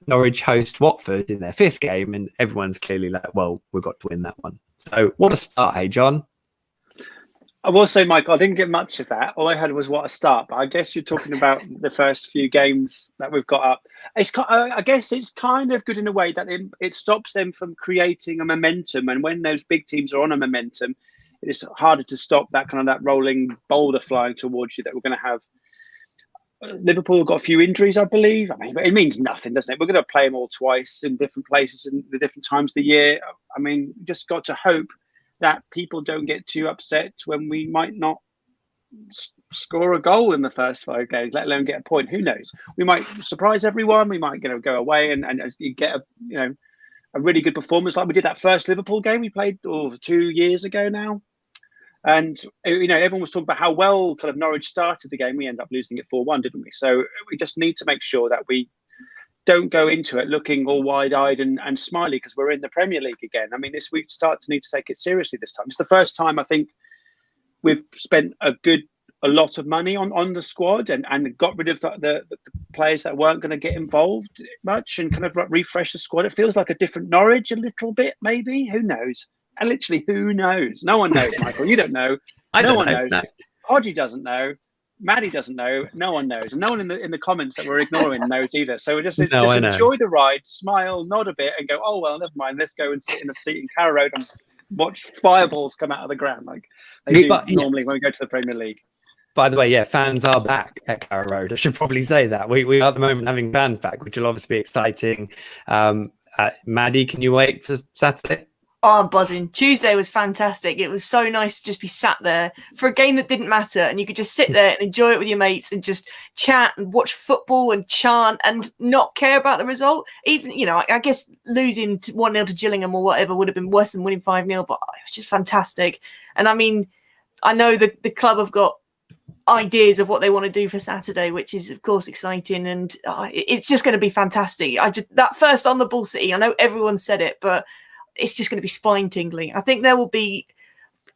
Norwich host Watford in their 5th game, and everyone's clearly like, well, we've got to win that one. So what a start, hey, John? I will say, Michael, I didn't get much of that. All I had was what a start. But I guess you're talking about the first few games that we've got up. I guess it's kind of good in a way that it stops them from creating a momentum. And when those big teams are on a momentum, it's harder to stop that rolling boulder flying towards you that we're going to have. Liverpool have got a few injuries, I believe. I mean, but it means nothing, doesn't it? We're going to play them all twice in different places in the different times of the year. I mean, just got to hope that people don't get too upset when we might not score a goal in the first 5 games, let alone get a point. Who knows? We might surprise everyone. We might go away and get a really good performance like we did that first Liverpool game we played 2 years ago now. And, everyone was talking about how well Norwich started the game. We ended up losing it 4-1, didn't we? So we just need to make sure that we don't go into it looking all wide-eyed and smiley because we're in the Premier League again. I mean, we start to need to take it seriously this time. It's the first time I think we've spent a lot of money on the squad and got rid of the players that weren't going to get involved much and refresh the squad. It feels like a different Norwich a little bit, maybe. Who knows? And literally, who knows? No one knows, Michael. You don't know. No one knows. No. Hodgey doesn't know. Maddie doesn't know. No one knows. And no one in the comments that we're ignoring knows either. So we just enjoy the ride, smile, nod a bit, and go, oh, well, never mind. Let's go and sit in a seat in Carrow Road and watch fireballs come out of the ground like they do normally when we go to the Premier League. By the way, fans are back at Carrow Road. I should probably say that. We are at the moment having fans back, which will obviously be exciting. Maddie, can you wait for Saturday? Oh, I'm buzzing. Tuesday was fantastic. It was so nice to just be sat there for a game that didn't matter, and you could just sit there and enjoy it with your mates and just chat and watch football and chant and not care about the result. Even, I guess losing 1-0 to Gillingham or whatever would have been worse than winning 5-0, but it was just fantastic. And I mean, I know the club have got ideas of what they want to do for Saturday, which is of course exciting, and it's just going to be fantastic. That first on the ball City, I know everyone said it, but it's just going to be spine tingling. I think the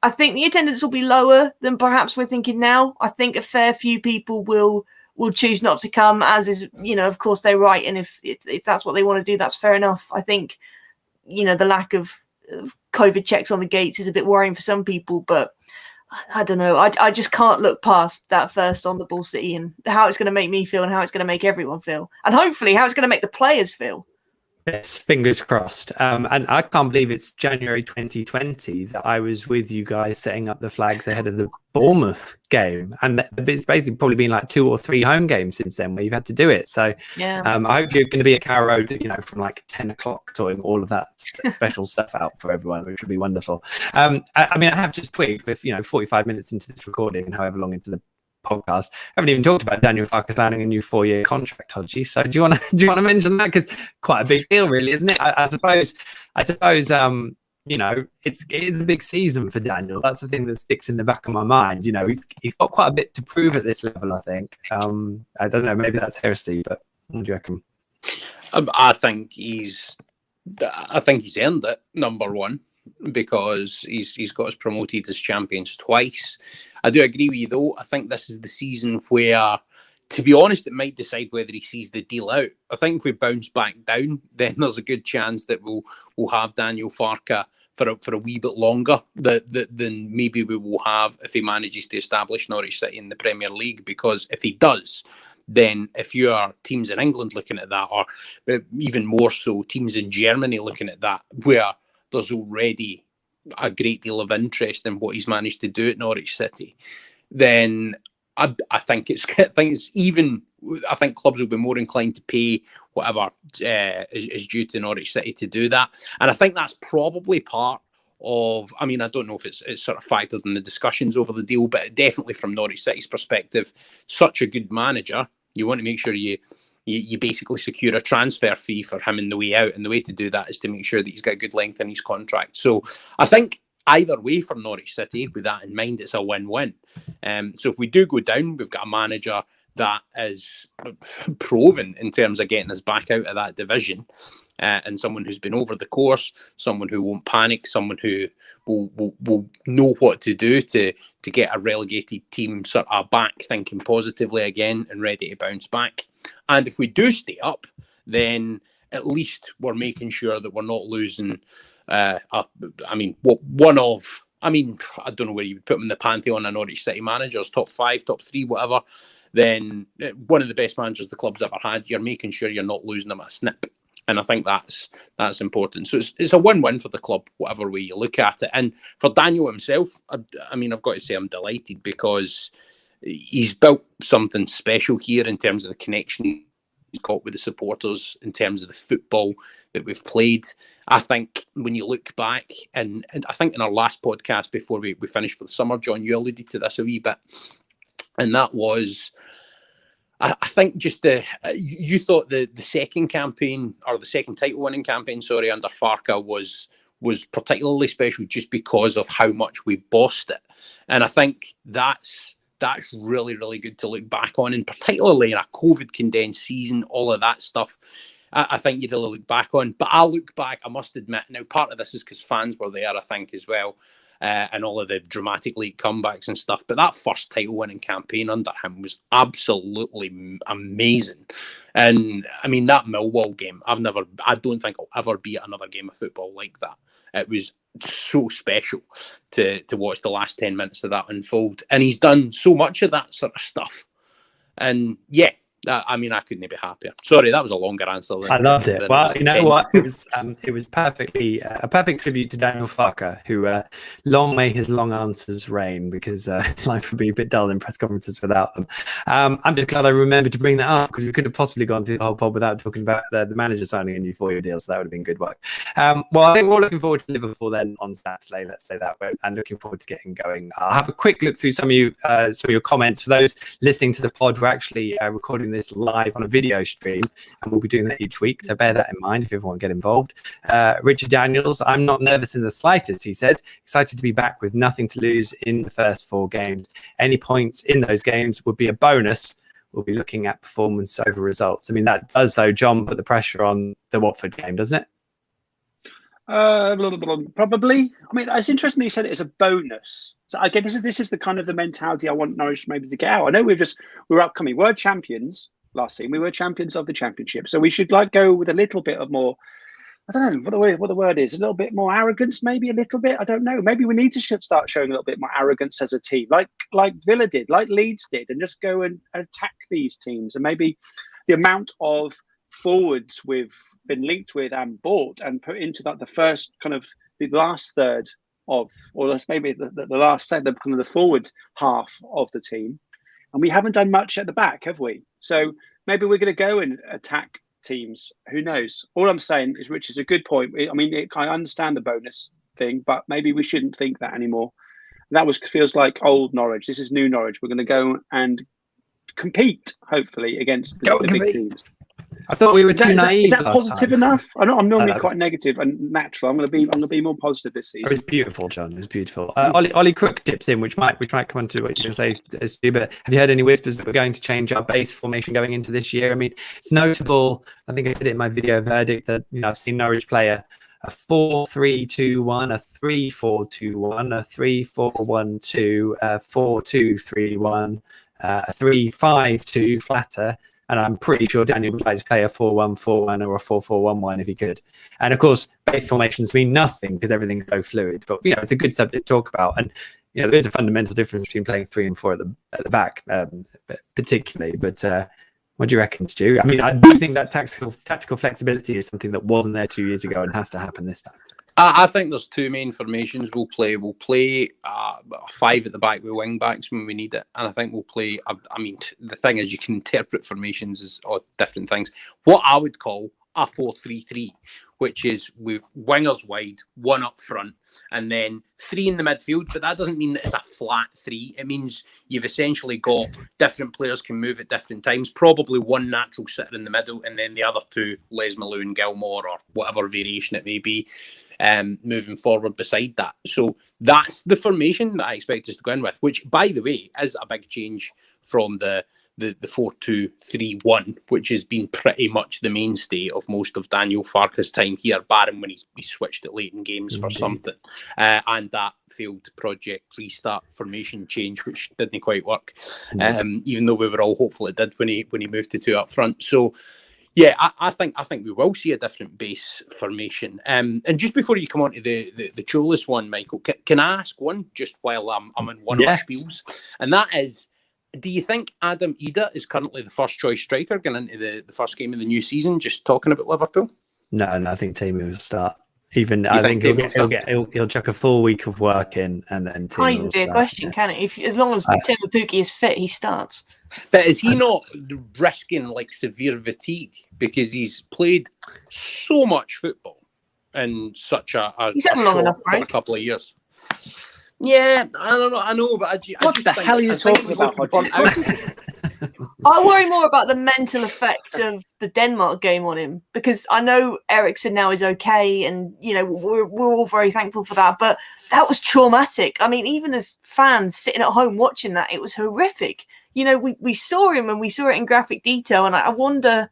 attendance will be lower than perhaps we're thinking now. I think a fair few people will choose not to come, as is, of course they're right. And if that's what they want to do, that's fair enough. I think, the lack of COVID checks on the gates is a bit worrying for some people, but I don't know. I just can't look past that first on the ball City and how it's going to make me feel and how it's going to make everyone feel. And hopefully how it's going to make the players feel. Yes, fingers crossed. And I can't believe it's January 2020 that I was with you guys setting up the flags ahead of the Bournemouth game. And it's basically probably been like 2 or 3 home games since then where you've had to do it. So yeah. I hope you're going to be at Carrow Road, from like 10 o'clock, sorting all of that special stuff out for everyone, which would be wonderful. I have just tweaked with, 45 minutes into this recording and however long into the podcast, I haven't even talked about Daniel Farke signing a new 4-year contract, Hodgey. So do you want to mention that, because quite a big deal, really, isn't it? I suppose it is a big season for Daniel. That's the thing that sticks in the back of my mind. He's got quite a bit to prove at this level, I think. I don't know, maybe that's heresy, but what do you reckon? I think he's earned it, number one, because he's got us promoted as champions twice. I do agree with you, though. I think this is the season where, to be honest, it might decide whether he sees the deal out. I think if we bounce back down, then there's a good chance that we'll have Daniel Farke for a wee bit longer than maybe we will have if he manages to establish Norwich City in the Premier League. Because if he does, then if you are teams in England looking at that, or even more so teams in Germany looking at that, where there's already a great deal of interest in what he's managed to do at Norwich City, then I think clubs will be more inclined to pay whatever is due to Norwich City to do that. And I think that's probably part of, I don't know if it's sort of factored in the discussions over the deal, but definitely from Norwich City's perspective, such a good manager, you want to make sure you basically secure a transfer fee for him in the way out. And the way to do that is to make sure that he's got good length in his contract. So I think either way for Norwich City, with that in mind, it's a win-win. So if we do go down, we've got a manager that is proven in terms of getting us back out of that division, and someone who's been over the course, someone who won't panic, someone who will know what to do to get a relegated team sort of back thinking positively again and ready to bounce back. And if we do stay up, then at least we're making sure that we're not losing I don't know where you would put him in the pantheon of Norwich City managers, top 5, top 3, whatever. Then one of the best managers the club's ever had. You're making sure you're not losing them at a snip, and I think that's important. So it's a win-win for the club, whatever way you look at it. And for Daniel himself, I've got to say I'm delighted, because he's built something special here in terms of the connection he's got with the supporters, in terms of the football that we've played. I think when you look back, and I think in our last podcast before we finished for the summer, John, you alluded to this a wee bit, and that was, I think just you thought the second campaign, or the second title winning campaign, under Farke was particularly special just because of how much we bossed it. And I think that's really, really good to look back on, and particularly in a COVID condensed season, all of that stuff, I think you really look back on. But I look back, I must admit, now part of this is because fans were there, I think, as well. and all of the dramatic late comebacks and stuff. But that first title-winning campaign under him was absolutely amazing. And I mean, that Millwall game, I don't think I'll ever be at another game of football like that. It was so special to watch the last 10 minutes of that unfold. And he's done so much of that sort of stuff. And yeah, I mean, I couldn't be happier. Sorry, that was a longer answer. I loved it. Well, you know what? It was perfectly a perfect tribute to Daniel Farker, who long may his long answers reign, because life would be a bit dull in press conferences without them. I'm just glad I remembered to bring that up, because we could have possibly gone through the whole pod without talking about the manager signing a new 4-year deal. So that would have been good work. Well, I think we're all looking forward to Liverpool then on Saturday. Let's say that way, and looking forward to getting going. I'll have a quick look through some of your comments. For those listening to the pod, we're actually recording this live on a video stream, and we'll be doing that each week, so bear that in mind if you ever want to get involved. Richard Daniels, I'm not nervous in the slightest, he says. Excited to be back with nothing to lose in the first 4 games. Any points in those games would be a bonus. We'll be looking at performance over results. I mean, that does, though, John, put the pressure on the Watford game, doesn't it? Probably. I mean, it's interesting that you said it as a bonus. So again, this is the kind of the mentality I want Norwich maybe to get out. I know we're upcoming world champions last season. We were champions of the championship, so we should go with a little bit of more. I don't know what the word is. A little bit more arrogance, maybe a little bit. I don't know. Maybe we need to start showing a little bit more arrogance as a team, like Villa did, like Leeds did, and just go and attack these teams. And maybe the amount of forwards we've been linked with and bought and put into the last third of, or maybe the last third, the kind of the forward half of the team. And we haven't done much at the back, have we? So maybe we're going to go and attack teams. Who knows? All I'm saying is, Rich is a good point. I mean, I understand the bonus thing, but maybe we shouldn't think that anymore. That feels like old Norwich. This is new Norwich. We're going to go and compete, hopefully, against the big teams. I thought we were too naive. Is that positive enough? I'm normally quite negative and natural. I'm going to be more positive this season. It was beautiful, John. It was beautiful. Ollie Crook tips in, which might come on to what you're going to say, Stu, but have you heard any whispers that we're going to change our base formation going into this year? I mean, it's notable. I think I said it in my video verdict that I've seen Norwich play a 4-3-2-1, a 3-4-2-1, a 3-4-1-2, a 4-2-3-1, a 3-5-2 flatter. And I'm pretty sure Daniel would like to play a 4-1-4-1 or a 4-4-1-1 if he could. And of course, base formations mean nothing because everything's so fluid. But it's a good subject to talk about. And there is a fundamental difference between playing 3 and 4 at the back, particularly. But what do you reckon, Stu? I mean, I do think that tactical flexibility is something that wasn't there 2 years ago and has to happen this time. I think there's 2 main formations we'll play. We'll play 5 at the back with wing backs when we need it, and I think we'll play. I mean, the thing is, you can interpret formations as different things. What I would call a 4-3-3, which is with wingers wide, 1 up front, and then 3 in the midfield. But that doesn't mean that it's a flat 3. It means you've essentially got different players can move at different times, probably 1 natural sitter in the middle, and then the other 2, Les Malone, Gilmore, or whatever variation it may be, moving forward beside that. So that's the formation that I expect us to go in with, which, by the way, is a big change from the 4-2-3-1, which has been pretty much the mainstay of most of Daniel Farke's time here, barring when he switched it late in games for something. And that failed Project Restart formation change, which didn't quite work, even though we were all hopeful it did when he moved to 2 up front. So yeah, I think we will see a different base formation. And just before you come on to the Cholis one, Michael, can I ask one just while I'm in one of our spiels? And that is, do you think Adam Ida is currently the first choice striker going into the first game of the new season? Just talking about Liverpool. No, I think Teemu will start. I think he'll chuck a full week of work in, and then Teemu can't even be a question, can it? As long as Teemu Pukki is fit, he starts. But is he not risking severe fatigue because he's played so much football in such a couple of years? Yeah, I know, but what the hell are you talking about? I worry more about the mental effect of the Denmark game on him, because I know Eriksen now is okay, and we're all very thankful for that. But that was traumatic. I mean, even as fans sitting at home watching that, it was horrific. We saw him and we saw it in graphic detail, and I wonder.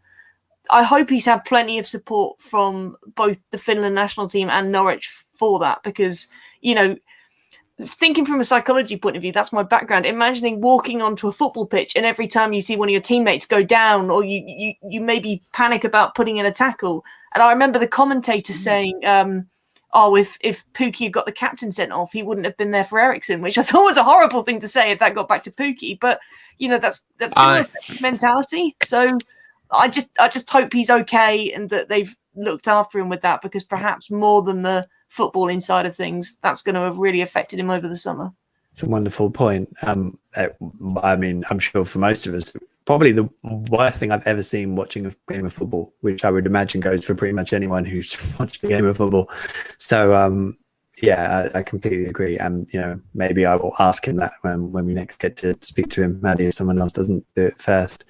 I hope he's had plenty of support from both the Finland national team and Norwich for that, because thinking from a psychology point of view, that's my background. Imagining walking onto a football pitch and every time you see one of your teammates go down, or you maybe panic about putting in a tackle. And I remember the commentator saying, if Pookie had got the captain sent off, he wouldn't have been there for Ericsson, which I thought was a horrible thing to say if that got back to Pookie. But that's mentality. So I just hope he's okay and that they've looked after him with that, because perhaps more than the footballing side of things, that's going to have really affected him over the summer. It's a wonderful point. I mean, I'm sure for most of us, probably the worst thing I've ever seen watching a game of football, which I would imagine goes for pretty much anyone who's watched a game of football. So, I completely agree. And, maybe I will ask him that when we next get to speak to him, Maddie, if someone else doesn't do it first.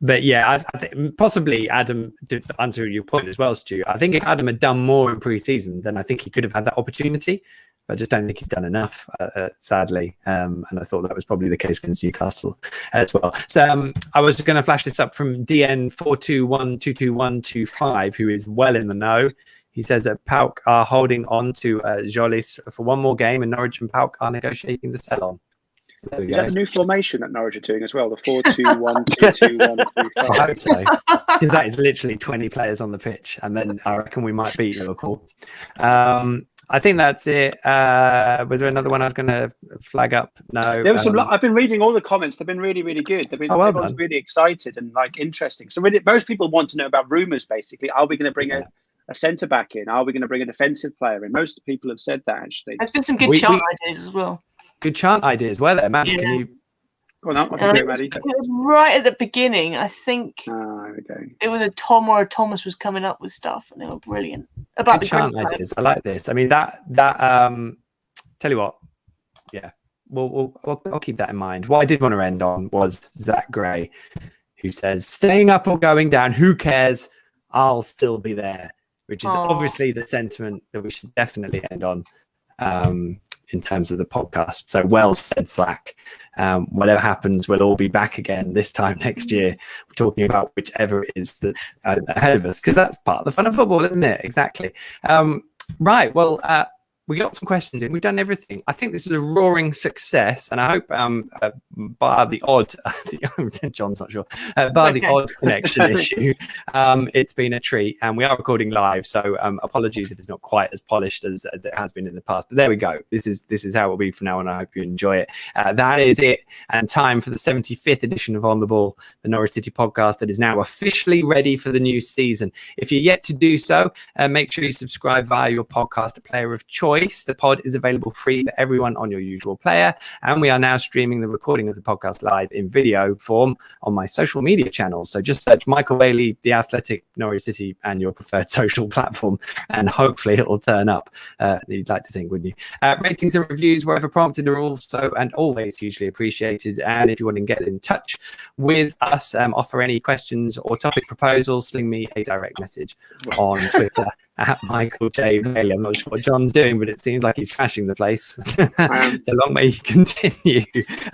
But I think possibly Adam, to answer your point as well, Stu, I think if Adam had done more in pre-season, then I think he could have had that opportunity. I just don't think he's done enough, sadly. And I thought that was probably the case against Newcastle as well. So I was going to flash this up from DN421222125, who is well in the know. He says that PAOK are holding on to Jolis for one more game, and Norwich and PAOK are negotiating the sell-on. So there we Is go. that a new formation that Norwich are doing as well? The 4-2-1-2-2-1-2-5. I hope so. Because that is literally 20 players on the pitch, and then I reckon we might beat Liverpool. I think that's it. Was there another one I was going to flag up? No. There was some. I've been reading all the comments. They've been really, really good. Everyone's really excited and interesting. So really, most people want to know about rumours. Basically, are we going to bring a centre back in? Are we going to bring a defensive player in? Most people have said that actually. There's been some good chant ideas as well. Good chant ideas. Were there, Matt? Can you? Go on, Maddie. It was right at the beginning. I think it was a Tom or a Thomas was coming up with stuff, and they were brilliant about good the chant ideas. I like this. I mean, that tell you what, I'll keep that in mind. What I did want to end on was Zach Gray, who says, "Staying up or going down, who cares? I'll still be there," which is obviously the sentiment that we should definitely end on. In terms of the podcast. So well said, Slack. Whatever happens, we'll all be back again this time next year. We're talking about whichever it is that's ahead of us, because that's part of the fun of football, isn't it? Exactly. Right. Well, we got some questions in. We've done everything. I think this is a roaring success, and I hope bar the odd, John's not sure, bar the odd connection issue, it's been a treat, and we are recording live, so apologies if it's not quite as polished as it has been in the past. But there we go. This is how it will be from now on. I hope you enjoy it. That is it, and time for the 75th edition of On the Ball, the Norwich City podcast that is now officially ready for the new season. If you're yet to do so, make sure you subscribe via your podcast player of choice. The pod is available free for everyone on your usual player, and we are now streaming the recording of the podcast live in video form on my social media channels. So just search Michael Bailey, The Athletic, Norwich City, and your preferred social platform, and hopefully it will turn up. You'd like to think, wouldn't you? Ratings and reviews, wherever prompted, are also and always hugely appreciated. And if you want to get in touch with us, offer any questions or topic proposals, sling me a direct message on Twitter at Michael J. Bailey. I'm not sure what John's doing, but it seems like he's trashing the place. So long may he continue.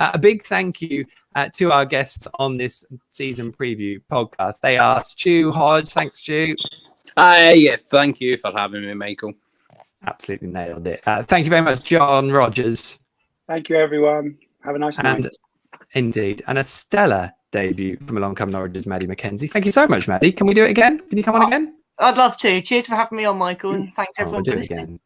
A big thank you to our guests on this season preview podcast. They are Stu, Hodge. Thanks, Stu. Thank you for having me, Michael. Absolutely nailed it. Thank you very much, John Rogers. Thank you, everyone. Have a nice night. Indeed. And a stellar debut from Along Come Norwich's Maddie Mackenzie. Thank you so much, Maddie. Can we do it again? Can you come on again? I'd love to. Cheers for having me on, Michael, and thanks everyone for listening. Again.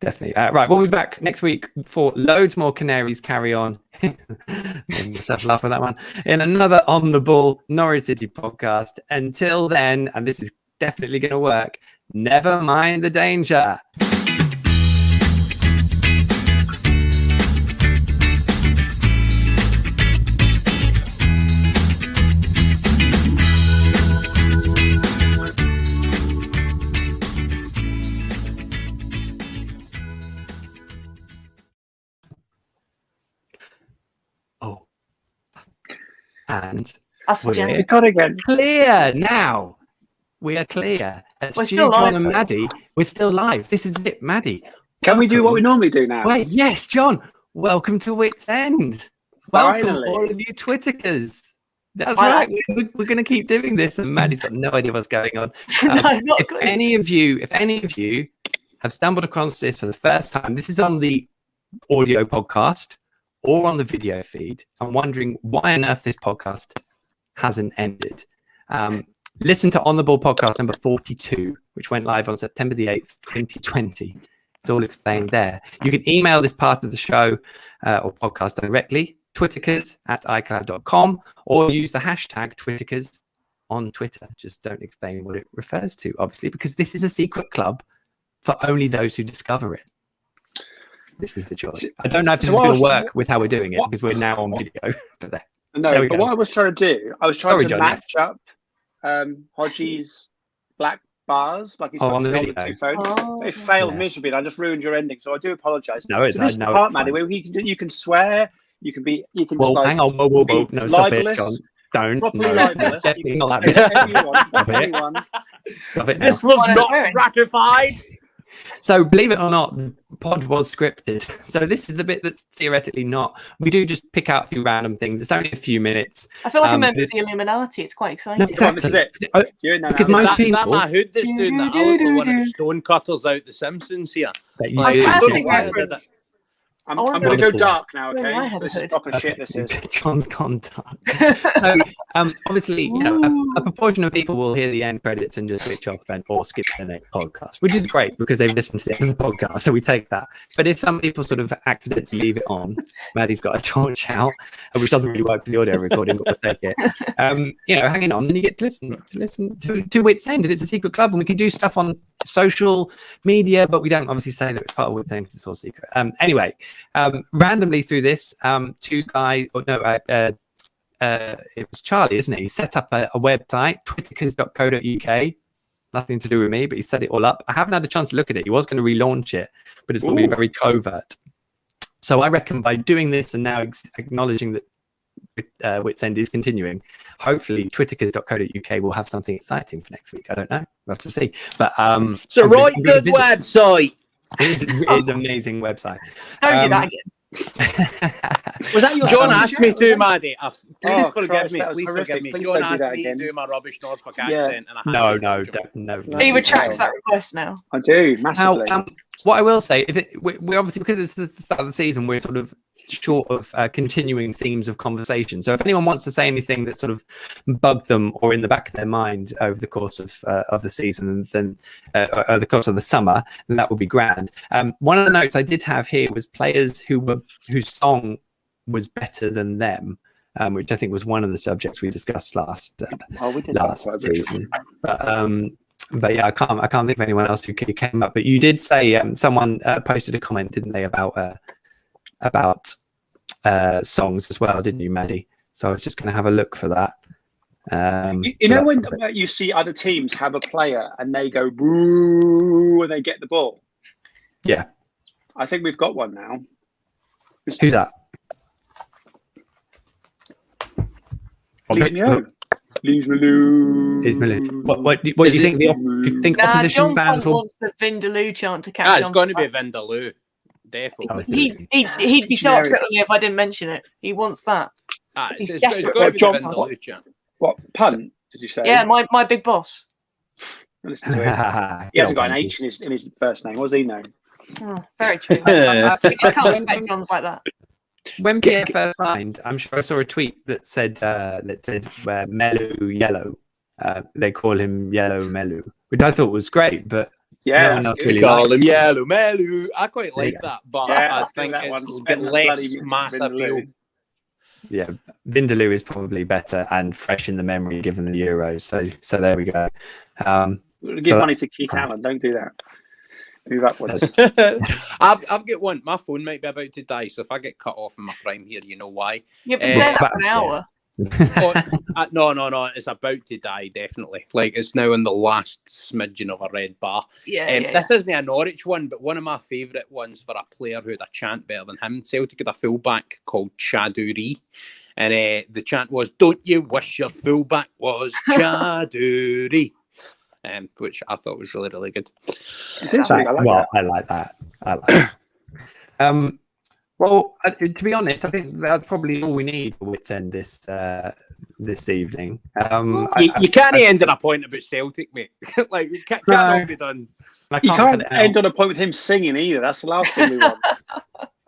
Definitely. Right, we'll be back next week for loads more Canaries carry on. Making myself laugh with that one. In another On the Ball Norwich City podcast. Until then, and this is definitely going to work, never mind the danger. And we're clear now. We are clear. Stu, John, and Maddie, we're still live. This is it, Maddie. Can we do what we normally do now? Wait, yes, John. Welcome to Wits End. Welcome, all of you Twitterkers. That's right. We're going to keep doing this, and Maddie's got no idea what's going on. If any of you have stumbled across this for the first time, this is on the audio podcast or on the video feed, and wondering why on earth this podcast hasn't ended, listen to On the Ball podcast number 42, which went live on September the 8th, 2020. It's all explained there. You can email this part of the show or podcast directly, twitterkers@icloud.com, or use the hashtag Twitterkers on Twitter. Just don't explain what it refers to, obviously, because this is a secret club for only those who discover it. This is the joy. I don't know if this is going to work with how we're doing it, because we're now on video. No, but what I was trying to do, I was trying to match up Hodgey's black bars, like he's on the got video. the two phones. It failed miserably, and I just ruined your ending, so I do apologise. No, it's this no, part, it's Maddie, where you can swear, you can be, you can. Well, just, hang on, whoa, no, stop it, John. Don't. Properly No, libelous. definitely not Stop that. Stop it now. This was not ratified. So, believe it or not, the pod was scripted. So, this is the bit that's theoretically not. We do just pick out a few random things. It's only a few minutes. I feel like a member of the Illuminati. It's quite exciting. No, exactly. This is it. You're in there Because now. most That people. my hood that's doing that. I look like one of the stonecutters out The Simpsons here. That you I do, can't John. think reference. I'm I going to go wonderful. dark now, Yeah, I okay? have So this heard. is proper shit, this is. John's gone dark. So, obviously, you know, a proportion of people will hear the end credits and just switch off or skip the next podcast, which is great because they've listened to the end of the podcast, so we take that. But if some people sort of accidentally leave it on, Maddie's got a torch out, which doesn't really work for the audio recording, but we'll take it. You know, hanging on, and you get to listen to Wits End, and it's a secret club, and we can do stuff on social media, but we don't obviously say that it's part of Wits End because it's all secret. Anyway, randomly through this, it was Charlie, isn't it? He set up a website, twitterkers.co.uk. Nothing to do with me, but he set it all up. I haven't had a chance to look at it. He was going to relaunch it, but it's going to be very covert. So I reckon by doing this and now acknowledging that Wits End is continuing, hopefully twitterkers.co.uk will have something exciting for next week. I don't know. We'll have to see. But it's a right good website. It is an amazing website. Don't do that again. Was that your John son? asked me to, Maddie. Please forgive Christ, me. that was Please horrific. forgive me. Please John don't do asked that me to again. do my rubbish Norfolk Yeah. accent, and I had No. He retracts that request now. I do, massively. Now, what I will say, we obviously, because it's the start of the season, we're sort of short of continuing themes of conversation. So if anyone wants to say anything that sort of bugged them or in the back of their mind over the course of the season, then over the course of the summer, then that would be grand. One of the notes I did have here was players whose song was better than them, which I think was one of the subjects we discussed last season. But yeah, I can't think of anyone else who came up. But you did say someone posted a comment, didn't they, about songs as well, didn't you, Maddie? So I was just going to have a look for that. You know when you see other teams have a player and they go boo when they get the ball? Yeah. I think we've got one now. Who's that? Leave me alone. Leave me alone. What do you think? You think opposition John fans will? wants the Vindaloo chant to catch on. it's going to be Vindaloo. Definitely. He'd be so upset with me if I didn't mention it. He wants that. It's desperate. going to be John, Vindaloo chant. What punt did you say? Yeah, my big boss. This is weird. He hasn't got an H in his first name, was he? No. Oh, very true. I can't respect Johns like that. When Pierre first signed, I'm sure I saw a tweet that said Melu Yellow. They call him Yellow Melu, which I thought was great, but no one else really call him Yellow Melu. I quite like that, but Yeah, I think that it's one. a bit less Bloody mass Vindaloo. appeal. Yeah, Vindaloo is probably better and fresh in the memory given the Euros. So there we go. Give money to Keith Allen. Don't do that. Move upwards. I've got one. My phone might be about to die, so if I get cut off in my prime here, you know why. You've been saying that for an hour. No, it's about to die, definitely. Like, it's now in the last smidgen of a red bar. This isn't a Norwich one, but one of my favourite ones for a player who had a chant better than him. Celtic had a fullback called Chaduri, and the chant was, "Don't you wish your fullback was Chaduri?" Which I thought was really, really good. I like that. Well, to be honest, I think that's probably all we need for Wits End this evening. You can't end on a point about Celtic, mate. Like, it can't all be done. You can't end on a point with him singing either. That's the last thing we want.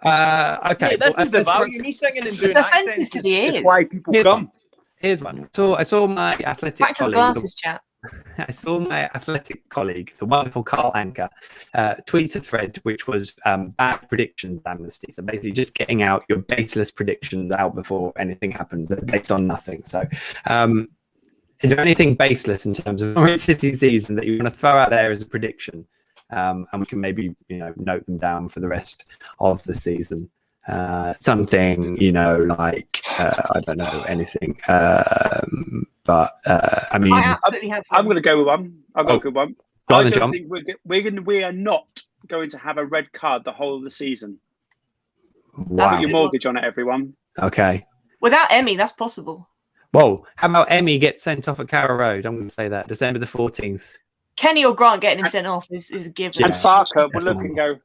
Okay. This is the value. Me singing and doing offensive to the ears. It's why people come. Here's one. So I saw my athletic Back to the colleague. glasses chat. I saw my athletic colleague, the wonderful Carl Anker, tweet a thread which was bad predictions amnesty. So basically just getting out your baseless predictions out before anything happens. They're based on nothing. So is there anything baseless in terms of Norwich City season that you want to throw out there as a prediction? And we can maybe, note them down for the rest of the season. Something, like, I don't know, anything. But I mean, I'm going to go with one. I've got a good one. I don't think we are not going to have a red card the whole of the season. Wow. Put your mortgage on it, everyone. Okay. Without Emmy, that's possible. Whoa. How about Emmy gets sent off at Carrow Road? I'm going to say that. December the 14th. Kenny or Grant getting him sent off is a given. And Farker will look and go.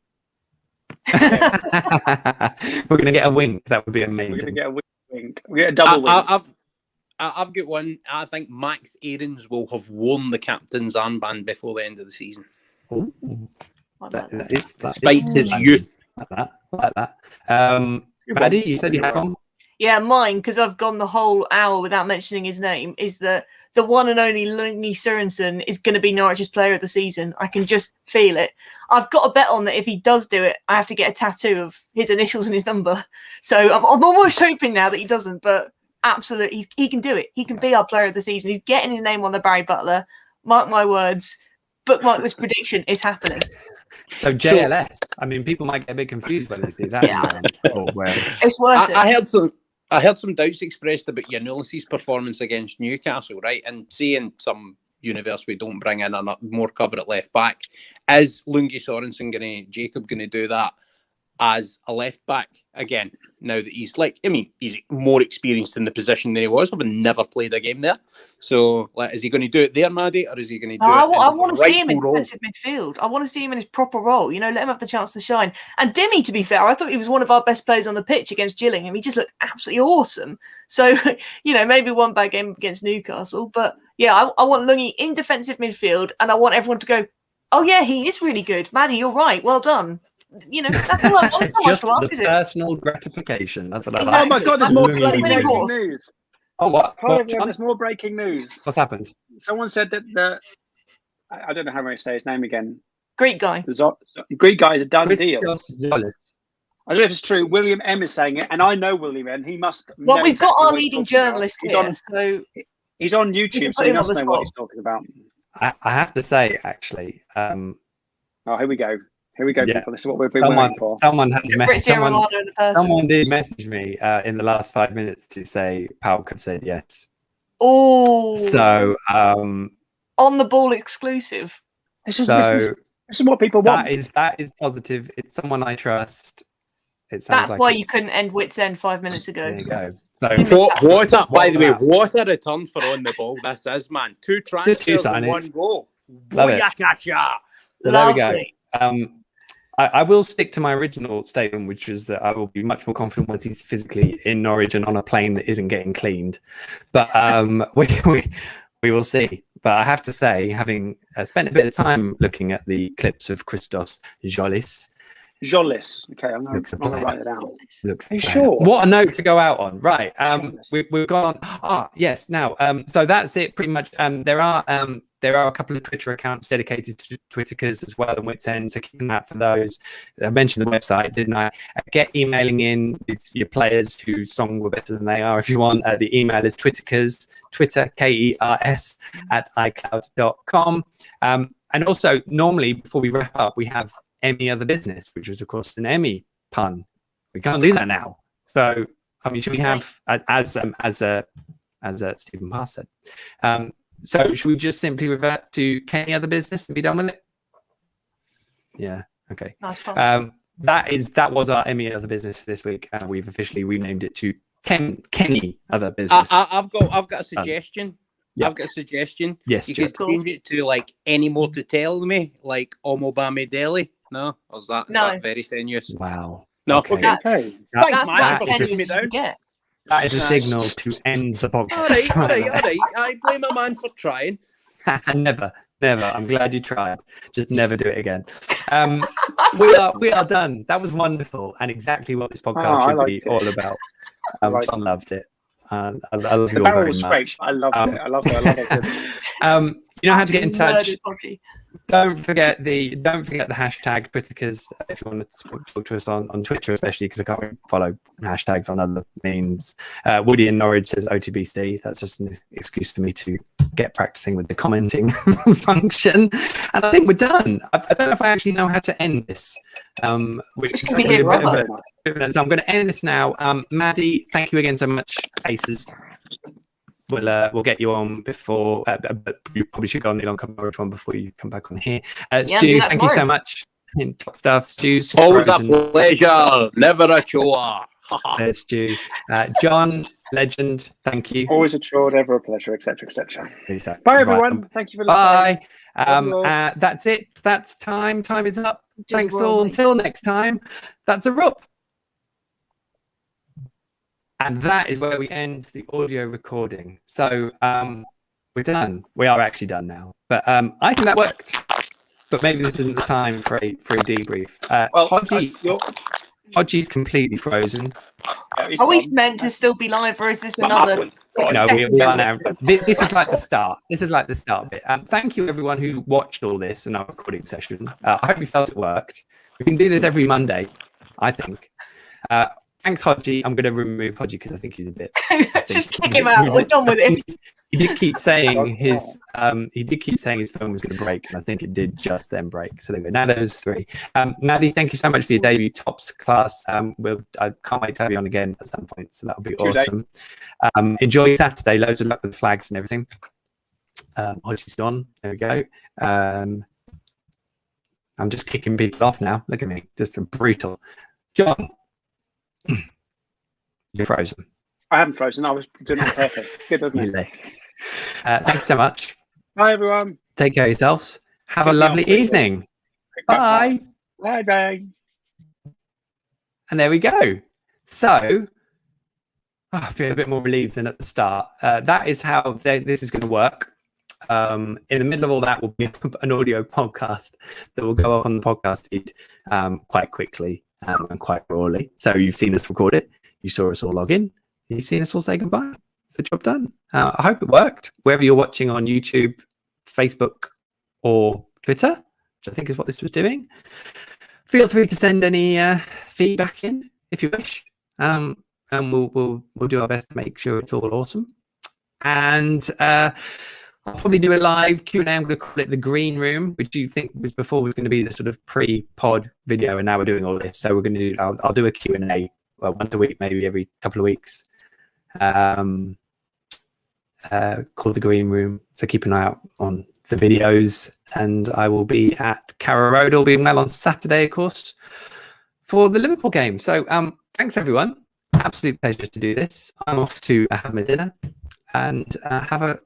We're going to get a wink. That would be amazing. We're going to get a wink. We get a double wink. I've got one. I think Max Aarons will have worn the captain's armband before the end of the season. Ooh. Despite his youth. Like that. Maddie, you said you had one? Yeah, mine, because I've gone the whole hour without mentioning his name, is that the one and only Lungi Sørensen is going to be Norwich's player of the season. I can just feel it. I've got a bet on that if he does do it, I have to get a tattoo of his initials and his number. So I'm almost hoping now that he doesn't, but absolutely, he can do it. He can be our player of the season. He's getting his name on the Barry Butler. Mark my words. Bookmark this prediction. It's happening. So JLS. I mean, people might get a bit confused when they see that. Yeah. It's worth it. I heard some doubts expressed about Giannoulis's performance against Newcastle, right? And seeing some universe we don't bring in a more cover at left back. Is Lungi Sørensen Jacob going to do that as a left back again? Now that he's he's more experienced in the position than he was, having never played a game there. So, is he going to do it there, Maddie, or is he going to do it? I want to see him in defensive midfield. I want to see him in his proper role. Let him have the chance to shine. And Dimmy, to be fair, I thought he was one of our best players on the pitch against Gillingham. He just looked absolutely awesome. So, maybe one bad game against Newcastle, but yeah, I want Lungi in defensive midfield, and I want everyone to go, "Oh yeah, he is really good, Maddie. You're right. Well done." That's all I want. It's just the personal gratification. That's what I like. Oh my God, there's more bloody breaking news. Oh, what? There's more breaking news. What's happened? Someone said that I don't know how to say his name again. Greek guy. Greek guy is a done deal. Zolis. I don't know if it's true. William M is saying it, and I know William M. He must. Well, we've got our leading journalist here, so he's on YouTube, so he must know what he's talking about. I have to say, actually. Oh, here we go. Here we go, people. This is what we've been waiting for. Someone did message me in the last 5 minutes to say Pauk have said yes. Oh. So on the ball exclusive. This is what people want. That is positive. It's someone I trust. That's why you couldn't end Wits End 5 minutes ago. There you go. So by the way, what a return for on the ball this is, man. 2 transfers and 1 goal. Love it. So there we go. I will stick to my original statement, which is that I will be much more confident once he's physically in Norwich and on a plane that isn't getting cleaned. But we will see. But I have to say, having spent a bit of time looking at the clips of Christos Jolis. Okay, I'm going to write it down. Are you sure? What a note to go out on. Right. We've gone on. Yes. Now, so that's it pretty much. There are a couple of Twitter accounts dedicated to Twitterkers as well, and Wits End, so keep an eye out for those. I mentioned the website, didn't I? Get emailing in with your players whose song were better than they are if you want. The email is Twitterkers, Twitter, KERS, @icloud.com. And also, normally, before we wrap up, we have Emmy Other Business, which was, of course, an Emmy pun. We can't do that now. So, I mean, should we have, as Stephen Parr said, so should we just simply revert to Kenny Other Business and be done with it? Yeah. Okay. Nice that was our Emmy Other Business for this week. We've officially renamed it to Kenny Other Business. I've got a suggestion. Yeah. I've got a suggestion. Yes. You could change it to any more to tell me, like Omobame Deli. No, or is that very tenuous? Wow. No. Okay. Thanks, man, for putting me down. That is a signal to end the podcast. All right. I blame a man for trying. Never. Never. I'm glad you tried. Just never do it again. We are done. That was wonderful and exactly what this podcast should be all about. John loved it. I love you all very much. I loved it. I loved it. You know how to get in touch. Hodgey. Don't forget the hashtag Twittercast if you want to talk to us on Twitter, especially because I can't really follow hashtags on other memes. Woody in Norwich says OTBC. That's just an excuse for me to get practicing with the commenting function. And I think we're done. I don't know if I actually know how to end this, which is a bit of a, so I'm going to end this now. Maddie, thank you again so much. Aces. We'll get you on before, but you probably should go on the long Norwich one before you come back on here. Stu, thank you so much. Top stuff, Stu's always a pleasure, never a chore. There's Stu. John, legend, thank you. Always a chore, never a pleasure, etc., etc. Exactly. Bye, everyone. Right. Thank you for listening. Bye. That's it. That's time. Time is up. Thanks all. Until next time. That's a wrap. And that is where we end the audio recording. So we're done. We are actually done now. But I think that worked. But maybe this isn't the time for a debrief. Hodgey's completely frozen. Are we meant to still be live, or is this another? No, we are now. This is like the start. This is like the start bit. Thank you, everyone who watched all this in our recording session. I hope you felt it worked. We can do this every Monday, I think. Thanks, Hodgey. I'm going to remove Hodgey because I think he's a bit. Just kick him out. We're done with him. He did keep saying his phone was going to break, and I think it did just then break. So there we go. Now those three. Maddie, thank you so much for your debut, tops class. I can't wait to have you on again at some point, so that'll be awesome. Enjoy Saturday. Loads of luck with the flags and everything. Hodgey's gone. There we go. I'm just kicking people off now. Look at me, just a brutal. John. You're frozen. I haven't frozen. I was doing it on purpose. Good, doesn't it? Thanks so much. Bye, everyone. Take care of yourselves. Have a lovely evening. Bye. Bye. And there we go. So, I feel a bit more relieved than at the start. That is how this is going to work. In the middle of all that will be an audio podcast that will go up on the podcast feed quite quickly. And quite rawly. So you've seen us record it. You saw us all log in. You've seen us all say goodbye. It's the job done. I hope it worked. Wherever you're watching on YouTube, Facebook, or Twitter, which I think is what this was doing, feel free to send any feedback in if you wish, and we'll do our best to make sure it's all awesome. And I'll probably do a live Q&A. I'm going to call it the green room, which you think was before was going to be the sort of pre-pod video, and now we're doing all this. So we're going to do. I'll do a Q&A once a week, maybe every couple of weeks. Called the green room. So keep an eye out on the videos, and I will be at Carrow Road, all being well, on Saturday, of course, for the Liverpool game. So thanks everyone. Absolute pleasure to do this. I'm off to have my dinner and have a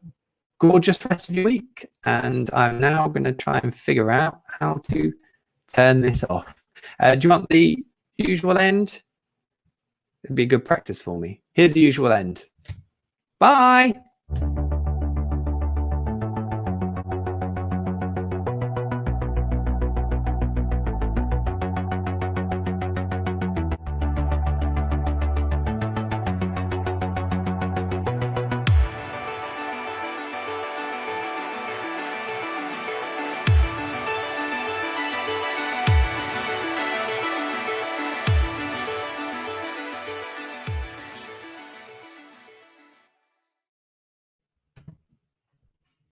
gorgeous rest of your week, and I'm now going to try and figure out how to turn this off. Do you want the usual end? It'd be good practice for me. Here's the usual end. Bye.